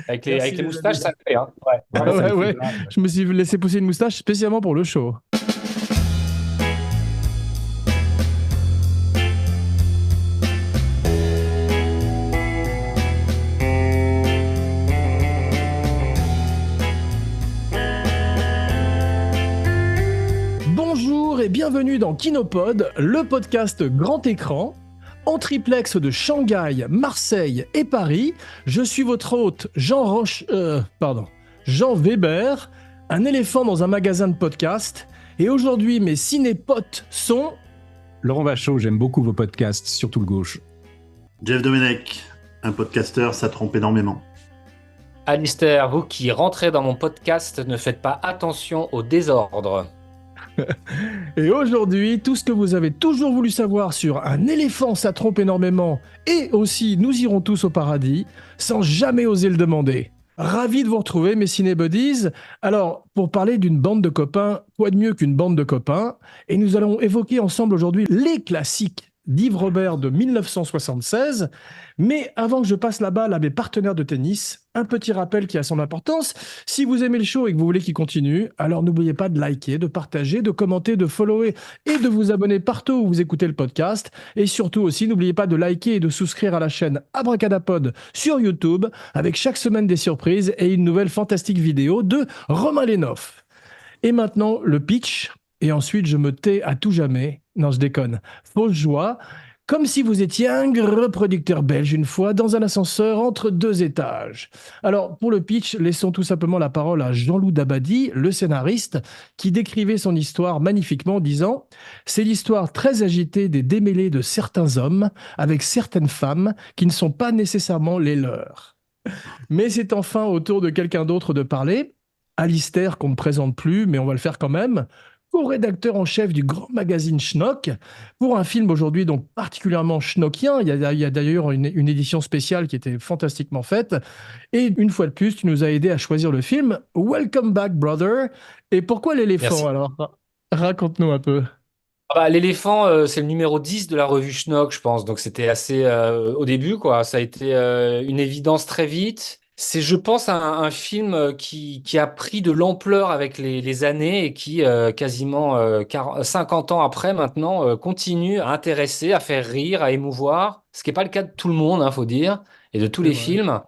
Avec Merci les les amis. moustaches, ça le fait, hein. Ouais. Non, mais Ah ça ouais, le fait ouais. grave. Je me suis laissé pousser une moustache spécialement pour le show. Bonjour et bienvenue dans Kinopod, le podcast grand écran. En triplex de Shanghai, Marseille et Paris, je suis votre hôte Jean Weber, un éléphant dans un magasin de podcast. Et aujourd'hui, mes cinépotes sont... Laurent Vachaud, j'aime beaucoup vos podcasts, surtout le gauche. Jeff Domenech, un podcasteur, ça trompe énormément. Alistair, vous qui rentrez dans mon podcast, ne faites pas attention au désordre. Et aujourd'hui, tout ce que vous avez toujours voulu savoir sur un éléphant, ça trompe énormément, et aussi nous irons tous au paradis, sans jamais oser le demander. Ravi de vous retrouver, mes cinébuddies. Alors, pour parler d'une bande de copains, quoi de mieux qu'une bande de copains? Et nous allons évoquer ensemble aujourd'hui les classiques d'Yves Robert de 1976. Mais avant que je passe la balle à mes partenaires de tennis, un petit rappel qui a son importance. Si vous aimez le show et que vous voulez qu'il continue, alors n'oubliez pas de liker, de partager, de commenter, de follower et de vous abonner partout où vous écoutez le podcast. Et surtout aussi, n'oubliez pas de liker et de souscrire à la chaîne Abracadapod sur YouTube avec chaque semaine des surprises et une nouvelle fantastique vidéo de Romain Lénoff. Et maintenant, le pitch. Et ensuite, je me tais à tout jamais. Non, je déconne. Fausse joie. Comme si vous étiez un gros producteur belge une fois dans un ascenseur entre deux étages. Alors, pour le pitch, laissons tout simplement la parole à Jean-Loup Dabadi, le scénariste, qui décrivait son histoire magnifiquement en disant « C'est l'histoire très agitée des démêlés de certains hommes avec certaines femmes qui ne sont pas nécessairement les leurs. » Mais c'est enfin au tour de quelqu'un d'autre de parler. Alistair, qu'on ne présente plus, mais on va le faire quand même, co-rédacteur en chef du grand magazine Schnock, pour un film aujourd'hui donc particulièrement schnockien. Il y a d'ailleurs une édition spéciale qui était fantastiquement faite. Et une fois de plus, tu nous as aidé à choisir le film. Welcome back, brother. Et pourquoi l'éléphant Merci. alors? Raconte-nous un peu. Ah bah, l'éléphant, c'est le numéro 10 de la revue Schnock, je pense. Donc c'était assez au début, quoi. Ça a été une évidence très vite. C'est, je pense, un film qui a pris de l'ampleur avec les années et qui, quasiment 50 ans après maintenant, continue à intéresser, à faire rire, à émouvoir. Ce qui n'est pas le cas de tout le monde, faut dire, et de tous C'est les vrai. films.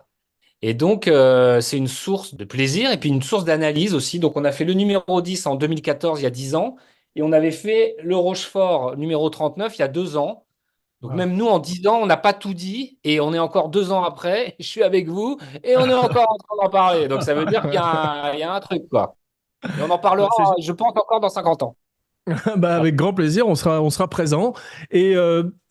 Et donc, c'est une source de plaisir et puis une source d'analyse aussi. Donc, on a fait le numéro 10 en 2014, il y a 10 ans, et on avait fait le Rochefort numéro 39 il y a 2 ans. Donc, Wow. même nous, en 10 ans, on n'a pas tout dit, et on est encore 2 ans après, je suis avec vous, et on est encore en train d'en parler. Donc, ça veut dire il y a un truc, quoi. Et on en parlera, Bah, c'est je pense, encore dans 50 ans. Bah, Voilà. avec grand plaisir, on sera présent. Et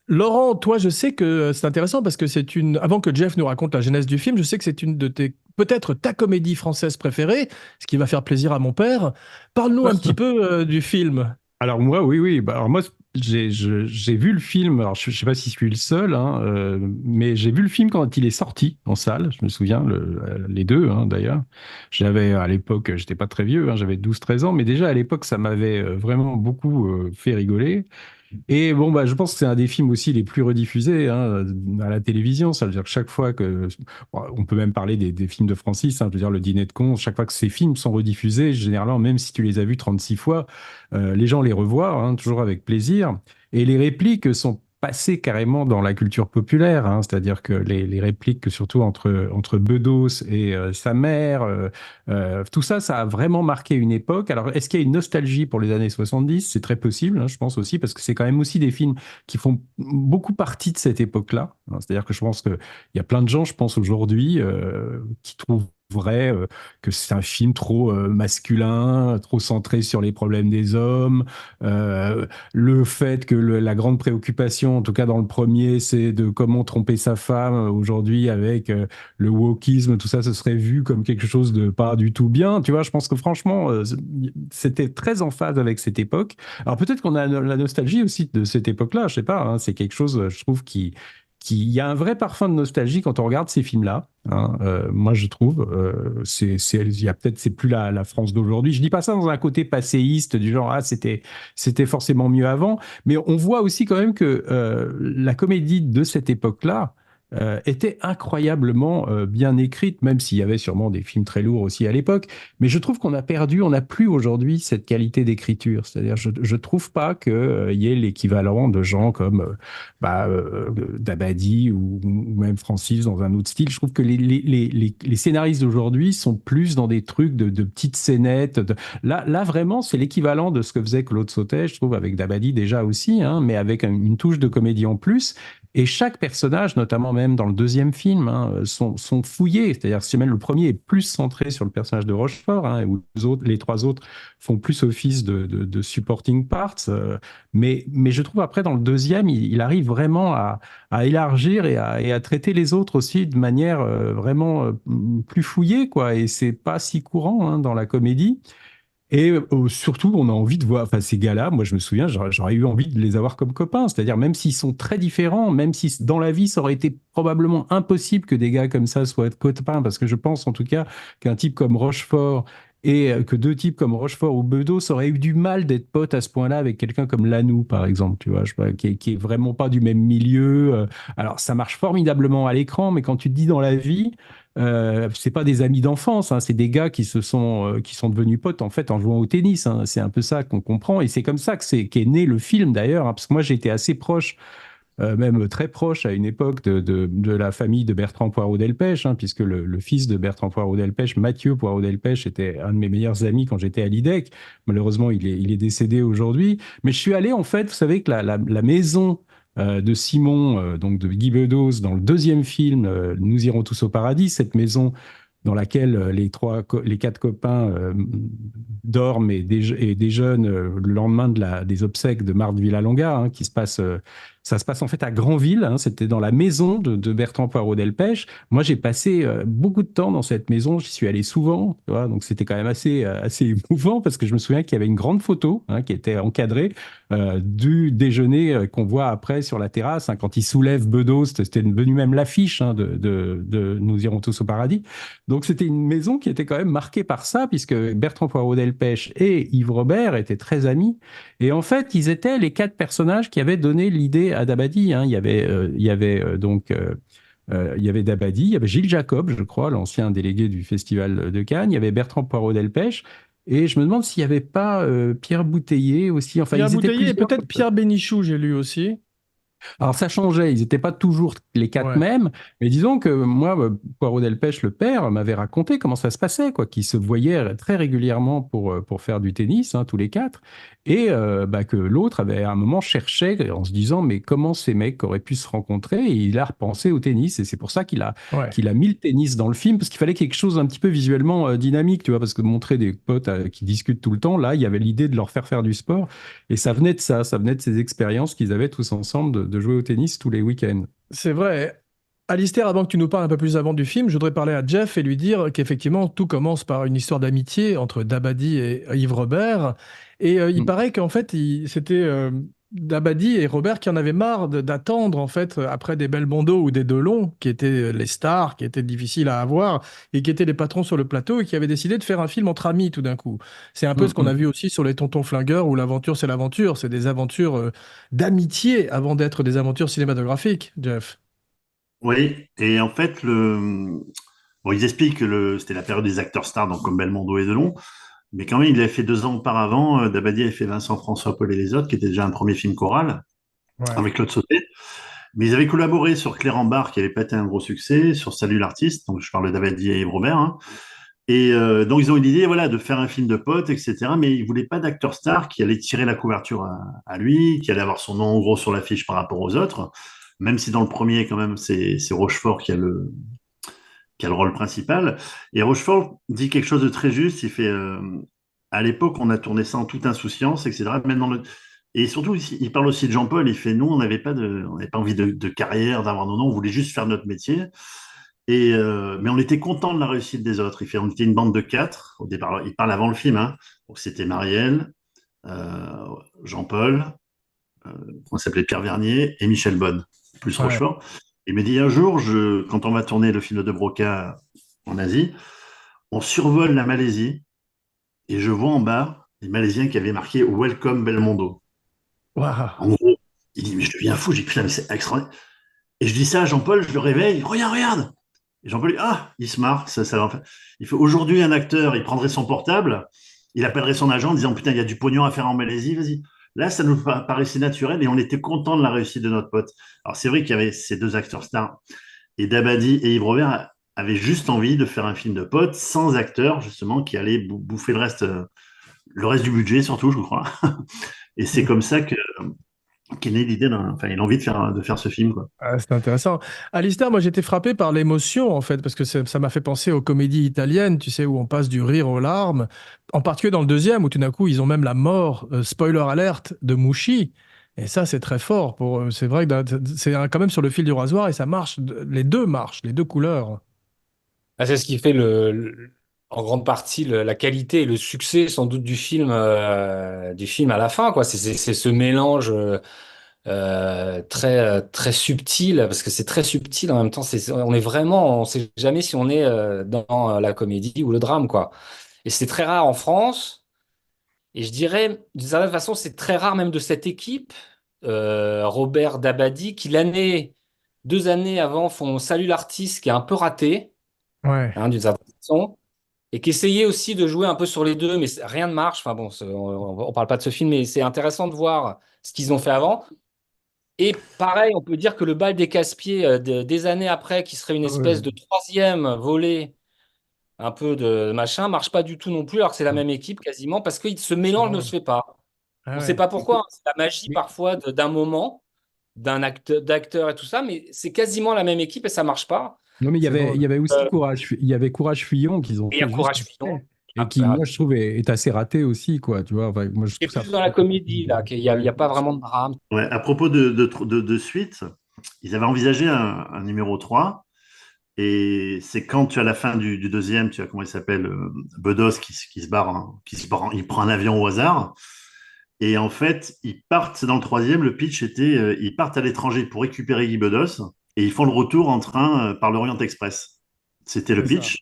Laurent, toi, je sais que c'est intéressant parce que c'est une. Avant que Jeff nous raconte la genèse du film, je sais que c'est une de tes, peut-être ta comédie française préférée, ce qui va faire plaisir à mon père. Parle-nous un petit peu du film. Alors moi, oui, oui. Alors moi, j'ai vu le film. Alors je sais pas si je suis le seul, hein, mais j'ai vu le film quand il est sorti en salle. Je me souviens, les deux, hein, d'ailleurs. J'avais à l'époque, j'étais pas très vieux, hein, j'avais 12, 13 ans, mais déjà à l'époque, ça m'avait vraiment beaucoup fait rigoler. Et bon, bah, je pense que c'est un des films aussi les plus rediffusés, hein, à la télévision. Ça veut dire que chaque fois que, bon, on peut même parler des films de Francis, hein, je veux dire le Dîner de cons, chaque fois que ces films sont rediffusés, généralement, même si tu les as vus 36 fois, les gens les revoient, hein, toujours avec plaisir. Et les répliques sont passées carrément dans la culture populaire, hein, c'est-à-dire que les répliques, que surtout entre Bedos et sa mère, tout ça, ça a vraiment marqué une époque. Alors, est-ce qu'il y a une nostalgie pour les années 70? C'est très possible, hein, je pense aussi, parce que c'est quand même aussi des films qui font beaucoup partie de cette époque-là, hein. C'est-à-dire que je pense qu'il y a plein de gens, je pense aujourd'hui, qui trouvent vrai que c'est un film trop masculin, trop centré sur les problèmes des hommes, le fait que la grande préoccupation, en tout cas dans le premier, c'est de comment tromper sa femme aujourd'hui avec le wokisme, tout ça, ce serait vu comme quelque chose de pas du tout bien. Tu vois, je pense que franchement, c'était très en phase avec cette époque. Alors peut-être qu'on a la nostalgie aussi de cette époque-là, je sais pas, hein, c'est quelque chose, je trouve, qui il y a un vrai parfum de nostalgie quand on regarde ces films-là, hein. Moi, je trouve, il y a peut-être, c'est plus la France d'aujourd'hui. Je dis pas ça dans un côté passéiste du genre, ah, c'était forcément mieux avant, mais on voit aussi quand même que la comédie de cette époque-là, était incroyablement bien écrite, même s'il y avait sûrement des films très lourds aussi à l'époque. Mais je trouve qu'on a perdu, on n'a plus aujourd'hui cette qualité d'écriture. C'est-à-dire, je ne trouve pas qu'il y ait l'équivalent de gens comme Dabadi ou même Francis dans un autre style. Je trouve que les scénaristes d'aujourd'hui sont plus dans des trucs de petites scénettes. Là, vraiment, c'est l'équivalent de ce que faisait Claude Sautet, je trouve, avec Dabadi déjà aussi, hein, mais avec une touche de comédie en plus. Et chaque personnage, notamment même dans le deuxième film, hein, sont fouillés. C'est-à-dire, si même le premier est plus centré sur le personnage de Rochefort, hein, où les trois autres font plus office de supporting parts. Mais je trouve après, dans le deuxième, il arrive vraiment à élargir et à traiter les autres aussi de manière vraiment plus fouillée, quoi. Et c'est pas si courant, hein, dans la comédie. Et surtout, on a envie de voir, enfin, ces gars-là, moi je me souviens, j'aurais eu envie de les avoir comme copains. C'est-à-dire, même s'ils sont très différents, même si dans la vie, ça aurait été probablement impossible que des gars comme ça soient copains, parce que je pense en tout cas qu'un type comme Rochefort et que deux types comme Rochefort ou Bedos auraient eu du mal d'être potes à ce point-là avec quelqu'un comme Lanoux, par exemple, tu vois, qui est vraiment pas du même milieu. Alors, ça marche formidablement à l'écran, mais quand tu te dis dans la vie, c'est pas des amis d'enfance, hein, c'est des gars qui sont devenus potes en fait en jouant au tennis, hein. C'est un peu ça qu'on comprend et c'est comme ça qu'est né le film d'ailleurs, hein, parce que moi j'ai été assez proche, même très proche à une époque de la famille de Bertrand Poirot-Delpech, hein, puisque le fils de Bertrand Poirot-Delpech, Mathieu Poirot-Delpech, était un de mes meilleurs amis quand j'étais à l'IDEC. Malheureusement, il est décédé aujourd'hui. Mais je suis allé en fait, vous savez que la maison de Simon, donc de Guy Bedos, dans le deuxième film, Nous irons tous au paradis, cette maison dans laquelle les quatre copains dorment et déjeunent le lendemain des obsèques de Marthe Villalonga, hein, ça se passe en fait à Granville, hein, c'était dans la maison de Bertrand Poirot-Delpech. Moi, j'ai passé beaucoup de temps dans cette maison, j'y suis allé souvent, tu vois, donc c'était quand même assez émouvant parce que je me souviens qu'il y avait une grande photo, hein, qui était encadrée du déjeuner qu'on voit après sur la terrasse, hein, quand il soulève Bedos, c'était devenu même l'affiche, hein, de Nous irons tous au paradis. Donc c'était une maison qui était quand même marquée par ça, puisque Bertrand Poirot-Delpech et Yves Robert étaient très amis. Et en fait, ils étaient les quatre personnages qui avaient donné l'idée à Dabadi, hein. Il y avait Dabadi, il y avait Gilles Jacob, je crois, l'ancien délégué du Festival de Cannes, il y avait Bertrand Poirot-Delpech, et je me demande s'il n'y avait pas Pierre Bouteiller aussi. Enfin, Pierre ils étaient Bouteiller et plusieurs. peut-être Pierre Bénichou, j'ai lu aussi. Alors ça changeait, ils n'étaient pas toujours les quatre Ouais. mêmes, mais disons que moi, Poirot-Delpech, le père, m'avait raconté comment ça se passait, quoi, qu'ils se voyaient très régulièrement pour faire du tennis, hein, tous les quatre, et que l'autre avait à un moment cherché en se disant, mais comment ces mecs auraient pu se rencontrer, et il a repensé au tennis, et c'est pour ça Ouais. qu'il a mis le tennis dans le film, parce qu'il fallait quelque chose un petit peu visuellement dynamique, tu vois, parce que montrer des potes qui discutent tout le temps, là, il y avait l'idée de leur faire du sport, et ça venait de ça venait de ces expériences qu'ils avaient tous ensemble de jouer au tennis tous les week-ends. C'est vrai. Alistair, avant que tu nous parles un peu plus avant du film, je voudrais parler à Jeff et lui dire qu'effectivement, tout commence par une histoire d'amitié entre Dabadi et Yves Robert. Et il Mm. paraît qu'en fait, c'était Dabadi et Robert qui en avaient marre d'attendre, en fait, après des Belmondo ou des Delon, qui étaient les stars, qui étaient difficiles à avoir, et qui étaient les patrons sur le plateau, et qui avaient décidé de faire un film entre amis tout d'un coup. C'est un peu ce qu'on a vu aussi sur Les Tontons Flingueurs, où l'aventure, c'est l'aventure. C'est des aventures d'amitié avant d'être des aventures cinématographiques, Jeff. Oui, et en fait, bon, ils expliquent que c'était la période des acteurs stars, donc comme Belmondo et Delon, mais quand même, il avait fait 2 ans auparavant, Dabadi avait fait Vincent, François, Paul et les autres, qui était déjà un premier film choral, Ouais. avec Claude Sautet. Mais ils avaient collaboré sur Claire en barre, qui n'avait pas été un gros succès, sur Salut l'artiste, donc je parle de Dabadi et Yves Robert, hein. Et donc, ils ont eu l'idée, voilà, de faire un film de potes, etc. Mais ils voulaient pas d'acteur star qui allait tirer la couverture à lui, qui allait avoir son nom en gros sur l'affiche par rapport aux autres. Même si dans le premier, quand même, c'est Rochefort qui a le rôle principal. Et Rochefort dit quelque chose de très juste. Il fait, à l'époque, on a tourné ça en toute insouciance, etc. Même et surtout, il parle aussi de Jean-Paul. Il fait, nous, on n'avait pas envie de carrière, d'avoir nos noms. On voulait juste faire notre métier. Mais on était content de la réussite des autres. On était une bande de 4 au départ. Alors, il parle avant le film, hein. Donc c'était Marielle, euh, Jean-Paul, on s'appelait Pierre Vernier et Michel Bonne, plus Ouais. Rochefort. Il m'a dit un jour, quand on va tourner le film de Broca en Asie, on survole la Malaisie et je vois en bas les Malaisiens qui avaient marqué Welcome Belmondo. Waouh. En gros, il dit, mais je deviens fou. J'ai dit, putain, mais c'est extraordinaire. Et je dis ça à Jean-Paul, je le réveille, regarde, regarde. Et Jean-Paul, il se marre. Il fait aujourd'hui un acteur, il prendrait son portable, il appellerait son agent en disant putain, il y a du pognon à faire en Malaisie, vas-y. Là, ça nous paraissait naturel et on était content de la réussite de notre pote. Alors, c'est vrai qu'il y avait ces deux acteurs stars et Dabadi et Yves Robert avaient juste envie de faire un film de potes sans acteurs, justement, qui allaient bouffer le reste du budget, surtout, je crois. Et c'est comme ça qu'est née l'idée enfin, il a envie de faire ce film, quoi. Ah, c'est intéressant. Alistair, moi j'étais frappé par l'émotion en fait, parce que ça m'a fait penser aux comédies italiennes, tu sais, où on passe du rire aux larmes, en particulier dans le deuxième, où tout d'un coup ils ont même la mort, spoiler alerte, de Mouchi. Et ça, c'est très fort. C'est vrai que c'est quand même sur le fil du rasoir et ça marche. Les deux marchent, les deux couleurs. Ah, c'est ce qui fait en grande partie la qualité et le succès sans doute du film à la fin, quoi. C'est ce mélange très subtil, parce que c'est très subtil en même temps. On sait jamais si on est dans la comédie ou le drame, quoi. Et c'est très rare en France. Et je dirais, d'une certaine façon, c'est très rare même de cette équipe. Robert Dabadi, qui 2 années avant font Salut l'artiste, qui est un peu raté, Ouais. hein, d'une certaine façon, et qui essayait aussi de jouer un peu sur les deux, mais rien ne marche. Enfin bon, on parle pas de ce film, mais c'est intéressant de voir ce qu'ils ont fait avant. Et pareil, on peut dire que le bal des casse-pieds des années après, qui serait une espèce Ouais. de troisième volet, un peu de machin, marche pas du tout non plus, alors que c'est la même équipe quasiment, parce que ce C'est mélange ne se drôle. fait pas. Ah On ne sait ouais. pas pourquoi, hein. C'est la magie Mais- parfois d'un moment, d'acteur et tout ça, mais c'est quasiment la même équipe et ça marche pas. Non, mais C'est il drôle. y avait aussi il y avait Courage Fillon qu'ils ont Et il y a fait juste Courage Fillon. après. Et qui, moi, je trouve, est assez raté aussi, quoi. Tu vois, enfin, moi, je Et trouve ça. plus dans la comédie, là, qu'il n'y a pas vraiment de drame. Ouais, à propos de suite, ils avaient envisagé un numéro 3. Et c'est quand tu as la fin du deuxième, tu as, comment il s'appelle, Bedos qui se barre, hein, il prend un avion au hasard. Et en fait, ils partent dans le troisième. Le pitch était, ils partent à l'étranger pour récupérer Guy Bedos et ils font le retour en train par l'Orient Express. C'était le C'est ça. pitch.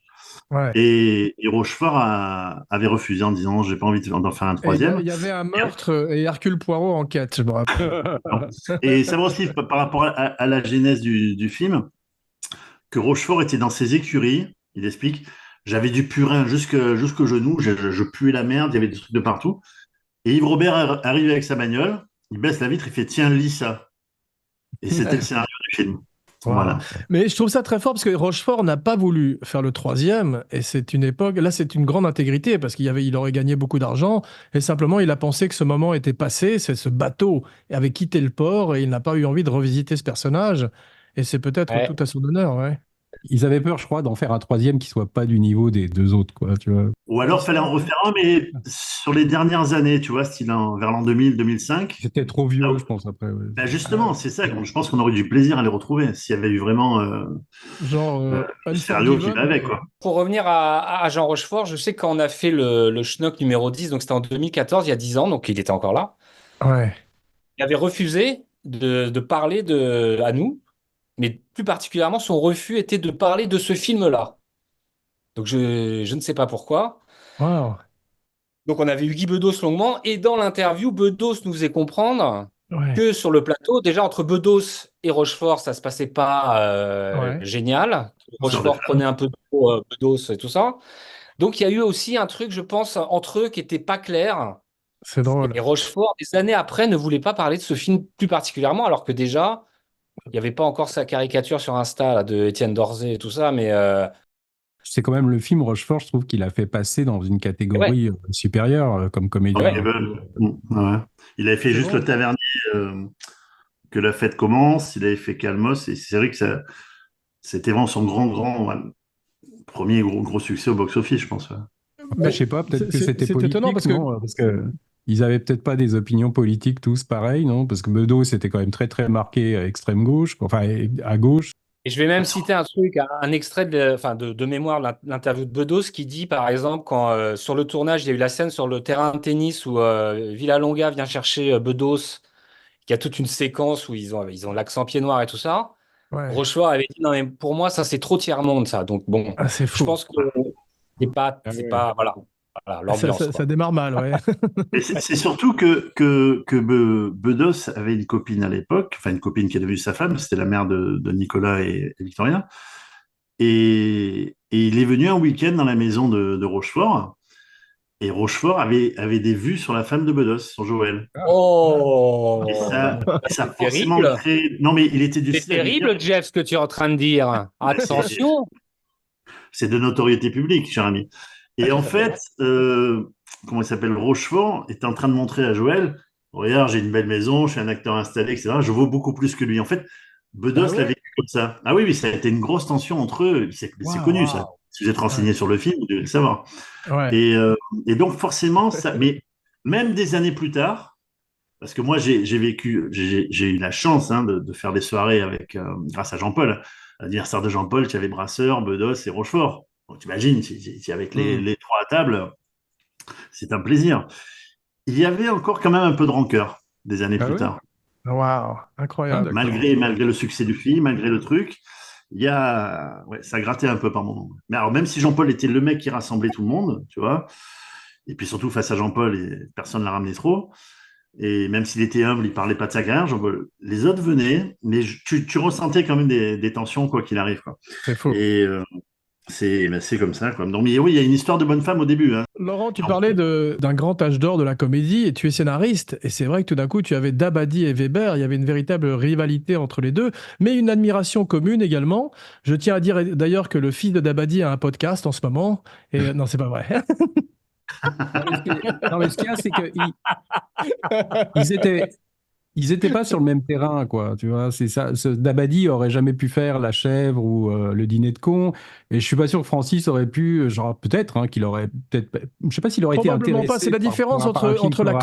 Ouais. Et Rochefort avait refusé en disant, j'ai pas envie d'en faire un Et troisième. il y avait un meurtre et Hercule Poirot en quête, je me rappelle. Non. Et ça va aussi par rapport à la genèse du film, que Rochefort était dans ses écuries. Il explique, j'avais du purin jusqu'au genou, je puais la merde, il y avait des trucs de partout. Et Yves Robert arrive avec sa bagnole, il baisse la vitre, il fait, tiens, lis ça. Et c'était le scénario du film. Wow. Voilà. Mais je trouve ça très fort parce que Rochefort n'a pas voulu faire le troisième et c'est une époque, là c'est une grande intégrité parce il aurait gagné beaucoup d'argent et simplement il a pensé que ce moment était passé, c'est ce bateau avait quitté le port et il n'a pas eu envie de revisiter ce personnage et c'est peut-être Ouais. tout à son honneur, ouais. Ils avaient peur, je crois, d'en faire un troisième qui soit pas du niveau des deux autres, quoi. Tu vois. Ou alors, C'est il fallait ça, en ouais. refaire un, mais sur les dernières années, tu vois, vers l'an 2000, 2005. J'étais trop vieux, je pense, après. Ouais. Ben Ouais. justement, c'est ça. Je pense qu'on aurait du plaisir à les retrouver s'il y avait eu vraiment Genre le scénario qui va Unforgiven. avec, quoi. Pour revenir à Jean Rochefort, je sais quand on a fait le Schnock numéro 10, donc c'était en 2014, il y a 10 ans, donc il était encore là. Ouais. Il avait refusé de parler à nous, mais plus particulièrement, son refus était de parler de ce film-là. Donc je ne sais pas pourquoi. Wow. Donc on avait eu Guy Bedos longuement, et dans l'interview, Bedos nous faisait comprendre Ouais. que sur le plateau, déjà entre Bedos et Rochefort, ça se passait pas Ouais. génial. Sur le Rochefort prenait un peu de Bedos et tout ça. Donc il y a eu aussi un truc, je pense, entre eux qui n'était pas clair. C'est drôle. Et Rochefort, des années après, ne voulait pas parler de ce film plus particulièrement, alors que déjà, il n'y avait pas encore sa caricature sur Insta là, de Étienne Dorzé et tout ça, mais C'est quand même le film Rochefort, je trouve qu'il a fait passer dans une ouais, catégorie supérieure comme comédien. ouais. Cable. Ouais. Il avait fait C'est juste le drôle. tavernier, que la fête commence. Il avait fait Calmos. Et c'est vrai que c'était vraiment son ouais, premier gros succès au box-office, je pense. Ouais. Après, je Mais sais pas, peut-être que c'était c'est étonnant politique, parce que non? Parce que ils avaient peut-être pas des opinions politiques tous pareilles, non? Parce que Bedos c'était quand même très très marqué à extrême gauche, enfin à gauche. Et je vais même citer un truc, un extrait enfin de mémoire de l'interview de Bedos qui dit, par exemple, quand sur le tournage, il y a eu la scène sur le terrain de tennis où Villalonga vient chercher Bedos, qui a toute une séquence où ils ont l'accent pied noir et tout ça. ouais. Rochefort avait dit, non, mais pour moi, ça, c'est trop tiers-monde, ça. Donc, bon, Ah, c'est je fou. pense que c'est Ah c'est ouais. pas, voilà. Voilà, l'ambiance, Ça quoi. démarre mal, ouais. Mais c'est surtout que Bedos avait une copine à l'époque, enfin une copine qui est devenue sa femme, c'était la mère de Nicolas et Victoria. Et il est venu un week-end dans la maison de Rochefort. Et Rochefort avait des vues sur la femme de Bedos, sur Joël. Et Oh, ça a c'est forcément terrible. créé. Non, mais il était du C'est style à lui dire. terrible, Jeff, ce que tu es en train de dire. C'est Attention. c'est de notoriété publique, cher ami. Et en fait, comment il s'appelle, Rochefort était en train de montrer à Joël, regarde, j'ai une belle maison, je suis un acteur installé, etc. Je vaux beaucoup plus que lui. En fait, Ah Bedos l'a ouais? vécu comme ça. Ah oui, oui, ça a été une grosse tension entre eux. C'est Waouh. connu, ça. Si vous êtes Ouais. renseigné sur le film, vous devez le savoir. Ouais. Et, euh, et donc, forcément, ça. Mais même des années plus tard, parce que moi, j'ai eu la chance de faire des soirées grâce à Jean-Paul. À l'anniversaire de Jean-Paul, tu avais Brasseur, Bedos et Rochefort. Donc, t'imagines, si avec Hmm. les trois à table, c'est un plaisir. Il y avait encore quand même un peu de rancœur des années Ah plus ouais? tard. Waouh. Ah, Incroyable. d'accord. Malgré le succès du film, malgré le truc, ouais, ça grattait un peu par moment. Mais alors, même si Jean-Paul était le mec qui rassemblait tout le monde, tu vois, et puis surtout face à Jean-Paul, personne ne l'a ramené trop. Et même s'il était humble, il parlait pas de sa carrière. Les autres venaient, mais tu ressentais quand même des tensions, quoi qu'il arrive, quoi. C'est faux. Et c'est comme ça, quoi. Donc, mais oui, il y a une histoire de bonne femme au début, hein. Laurent, tu parlais d'un grand âge d'or de la comédie et tu es scénariste. Et c'est vrai que tout d'un coup, tu avais Dabadi et Weber. Il y avait une véritable rivalité entre les deux, mais une admiration commune également. Je tiens à dire d'ailleurs que le fils de Dabadi a un podcast en ce moment. Et non, c'est pas vrai. Non, mais ce qu'il y a, c'est qu'ils ils étaient, ils étaient pas sur le même terrain, quoi. Tu vois, c'est ça. Dabadi aurait jamais pu faire La Chèvre ou Le Dîner de con. Et je suis pas sûr que Francis aurait pu, genre peut-être, hein, qu'il aurait peut-être, je sais pas s'il aurait été Probablement pas. C'est intéressé la différence par un film choral, quoi.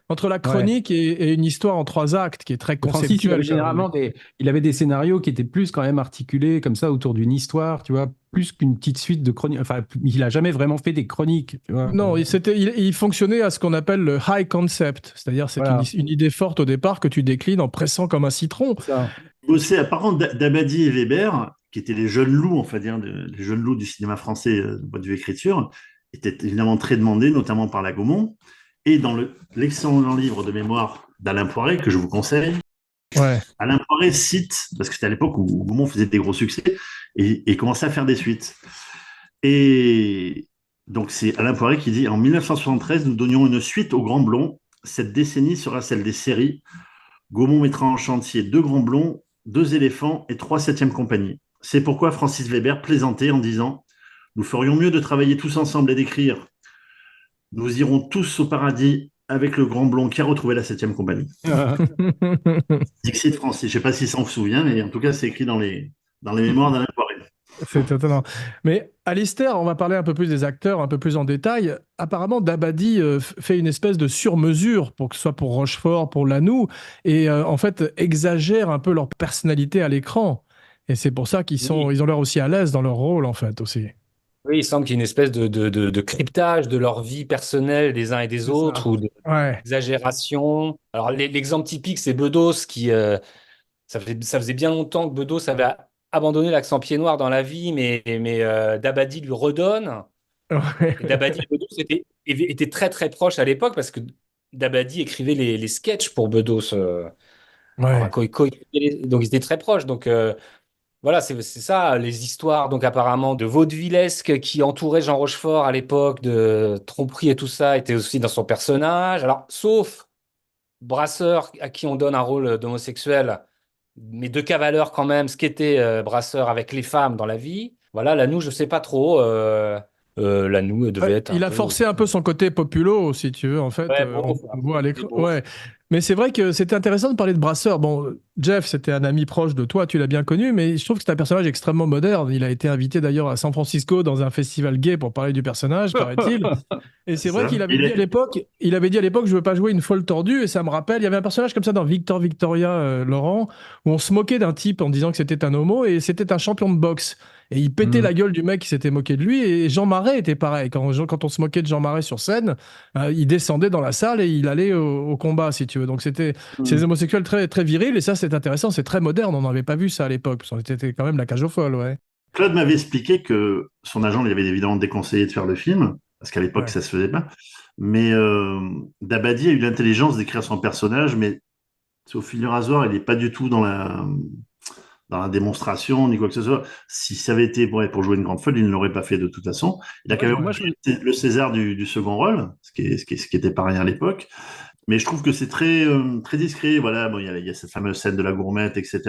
entre la Ouais. chronique et une histoire en 3 actes qui est très Et Francis, il avait conceptuelle, quand même. généralement il avait des scénarios qui étaient plus quand même articulés comme ça autour d'une histoire, tu vois, plus qu'une petite suite de chroniques. Enfin, il a jamais vraiment fait des chroniques, tu vois. Non, il fonctionnait à ce qu'on appelle le high concept, c'est-à-dire c'est Voilà, une idée forte au départ que tu déclines en pressant comme un citron. c'est ça. Par contre, Dabadi et Weber, qui étaient les jeunes loups, on va dire, les jeunes loups du cinéma français, du point de vue écriture, étaient évidemment très demandés, notamment par la Gaumont. Et dans l'excellent livre de mémoire d'Alain Poiret, que je vous conseille, Ouais. Alain Poiret cite, parce que c'était à l'époque où Gaumont faisait des gros succès, et commençait à faire des suites. Et donc, c'est Alain Poiret qui dit, en 1973, nous donnions une suite au Grand Blond. Cette décennie sera celle des séries. Gaumont mettra en chantier 2 Grands Blonds, 2 Éléphants et 3 septième compagnies. C'est pourquoi Francis Weber plaisantait en disant: nous ferions mieux de travailler tous ensemble et d'écrire. Nous irons tous au paradis avec le Grand Blond qui a retrouvé la 7e compagnie. Dixit Francis. Je ne sais pas s'il s'en souvient, mais en tout cas, c'est écrit dans les mémoires d'Alain Poiret. C'est étonnant. Mais Alistair, on va parler un peu plus des acteurs, un peu plus en détail. Apparemment, Dabadi fait une espèce de sur-mesure, pour que ce soit pour Rochefort, pour Lanoux, et en fait exagère un peu leur personnalité à l'écran. Et c'est pour ça Oui. ils ont l'air aussi à l'aise dans leur rôle, en fait, aussi. Oui, il semble qu'il y ait une espèce de cryptage de leur vie personnelle des uns et des C'est autres ça. ou Ouais. d'exagération. Alors, l'exemple typique, c'est Bedos qui, ça faisait bien longtemps que Bedos avait abandonné l'accent pied noir dans la vie, mais Dabadi lui redonne. Et Ouais. Dabadi et Bedos étaient très très proches à l'époque parce que Dabadi écrivait les sketchs pour Bedos. Enfin, Ouais. donc ils étaient très proches. Donc voilà, c'est ça, les histoires donc apparemment de vaudevillesque qui entouraient Jean Rochefort à l'époque, de tromperie et tout ça, étaient aussi dans son personnage. Alors, sauf Brasseur, à qui on donne un rôle d'homosexuel, mais de cavaleur quand même, ce qu'était Brasseur avec les femmes dans la vie. Voilà, Lanou, je sais pas trop. Lanou devait être un Il a peu. forcé un peu son côté populo, si tu veux, en fait. Ouais, bon, On voit à l'écran. bon. Ouais. Mais c'est vrai que c'était intéressant de parler de Brasseur. Bon, Jeff, c'était un ami proche de toi, tu l'as bien connu, mais je trouve que c'est un personnage extrêmement moderne. Il a été invité d'ailleurs à San Francisco dans un festival gay pour parler du personnage, paraît-il. Et c'est C'est vrai ça. qu'il avait dit à l'époque, je veux pas jouer une folle tordue, et ça me rappelle, il y avait un personnage comme ça dans Victor Victoria, Laurent, où on se moquait d'un type en disant que c'était un homo, et c'était un champion de boxe. Et il pétait Hmm. la gueule du mec qui s'était moqué de lui, et Jean Marais était pareil. Quand on se moquait de Jean Marais sur scène, il descendait dans la salle et il allait au combat, si tu veux. Donc c'est des homosexuels très, très virils, et ça c'est intéressant, c'est très moderne, on n'avait pas vu ça à l'époque, parce qu'on était quand même la cage aux folles, ouais. Claude m'avait expliqué que son agent lui avait évidemment déconseillé de faire le film, parce qu'à l'époque, Ouais. ça se faisait pas. Mais Dabadi a eu l'intelligence d'écrire son personnage, mais au fil du rasoir, il n'est pas du tout dans la démonstration ni quoi que ce soit. Si ça avait été pour jouer une grande folle, il ne l'aurait pas fait de toute façon. Il a quand Ouais, même Ouais. moi, eu le César du second rôle, ce qui était pas rien à l'époque. Mais je trouve que c'est très discret. Voilà, bon, il y a cette fameuse scène de la gourmette, etc.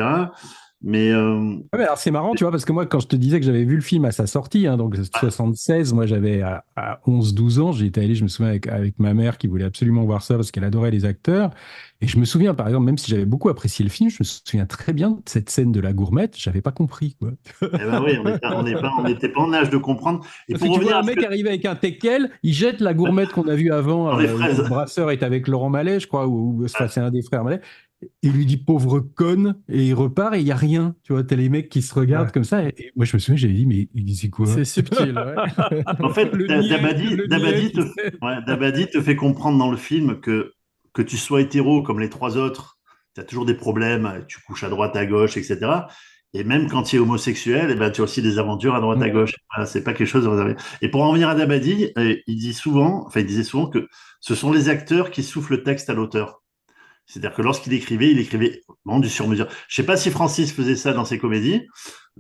Mais Ouais, mais alors c'est marrant, tu vois, parce que moi, quand je te disais que j'avais vu le film à sa sortie, hein, donc 76, moi j'avais à 11-12 ans, j'étais allé, je me souviens, avec ma mère qui voulait absolument voir ça parce qu'elle adorait les acteurs. Et je me souviens, par exemple, même si j'avais beaucoup apprécié le film, je me souviens très bien de cette scène de la gourmette, j'avais pas compris, quoi. eh ben oui, on n'était pas en âge de comprendre. Et Parce que pour tu vois revenir un à ce que mec arriver avec un teckel, il jette la gourmette qu'on a vue avant, dans les où fraises, Brasseur est avec Laurent Mallet, je crois, enfin, c'est un des frères Mallet. Il lui dit pauvre conne, et il repart et il n'y a rien. Tu vois, t'as les mecs qui se regardent Ouais. comme ça. Et moi, je me souviens, j'avais dit, mais il disait quoi? C'est subtil, ouais. en fait, Le niais, tu sais. Dabadi te fait comprendre dans le film que tu sois hétéro comme les trois autres, tu as toujours des problèmes, tu couches à droite, à gauche, etc. Et même quand tu es homosexuel, eh ben, tu as aussi des aventures à droite, à Ouais. gauche. Voilà, c'est pas quelque chose de réservé. Et pour en revenir à Dabadi, il disait souvent que ce sont les acteurs qui soufflent le texte à l'auteur. C'est-à-dire que lorsqu'il écrivait, il écrivait vraiment du sur-mesure. Je sais pas si Francis faisait ça dans ses comédies,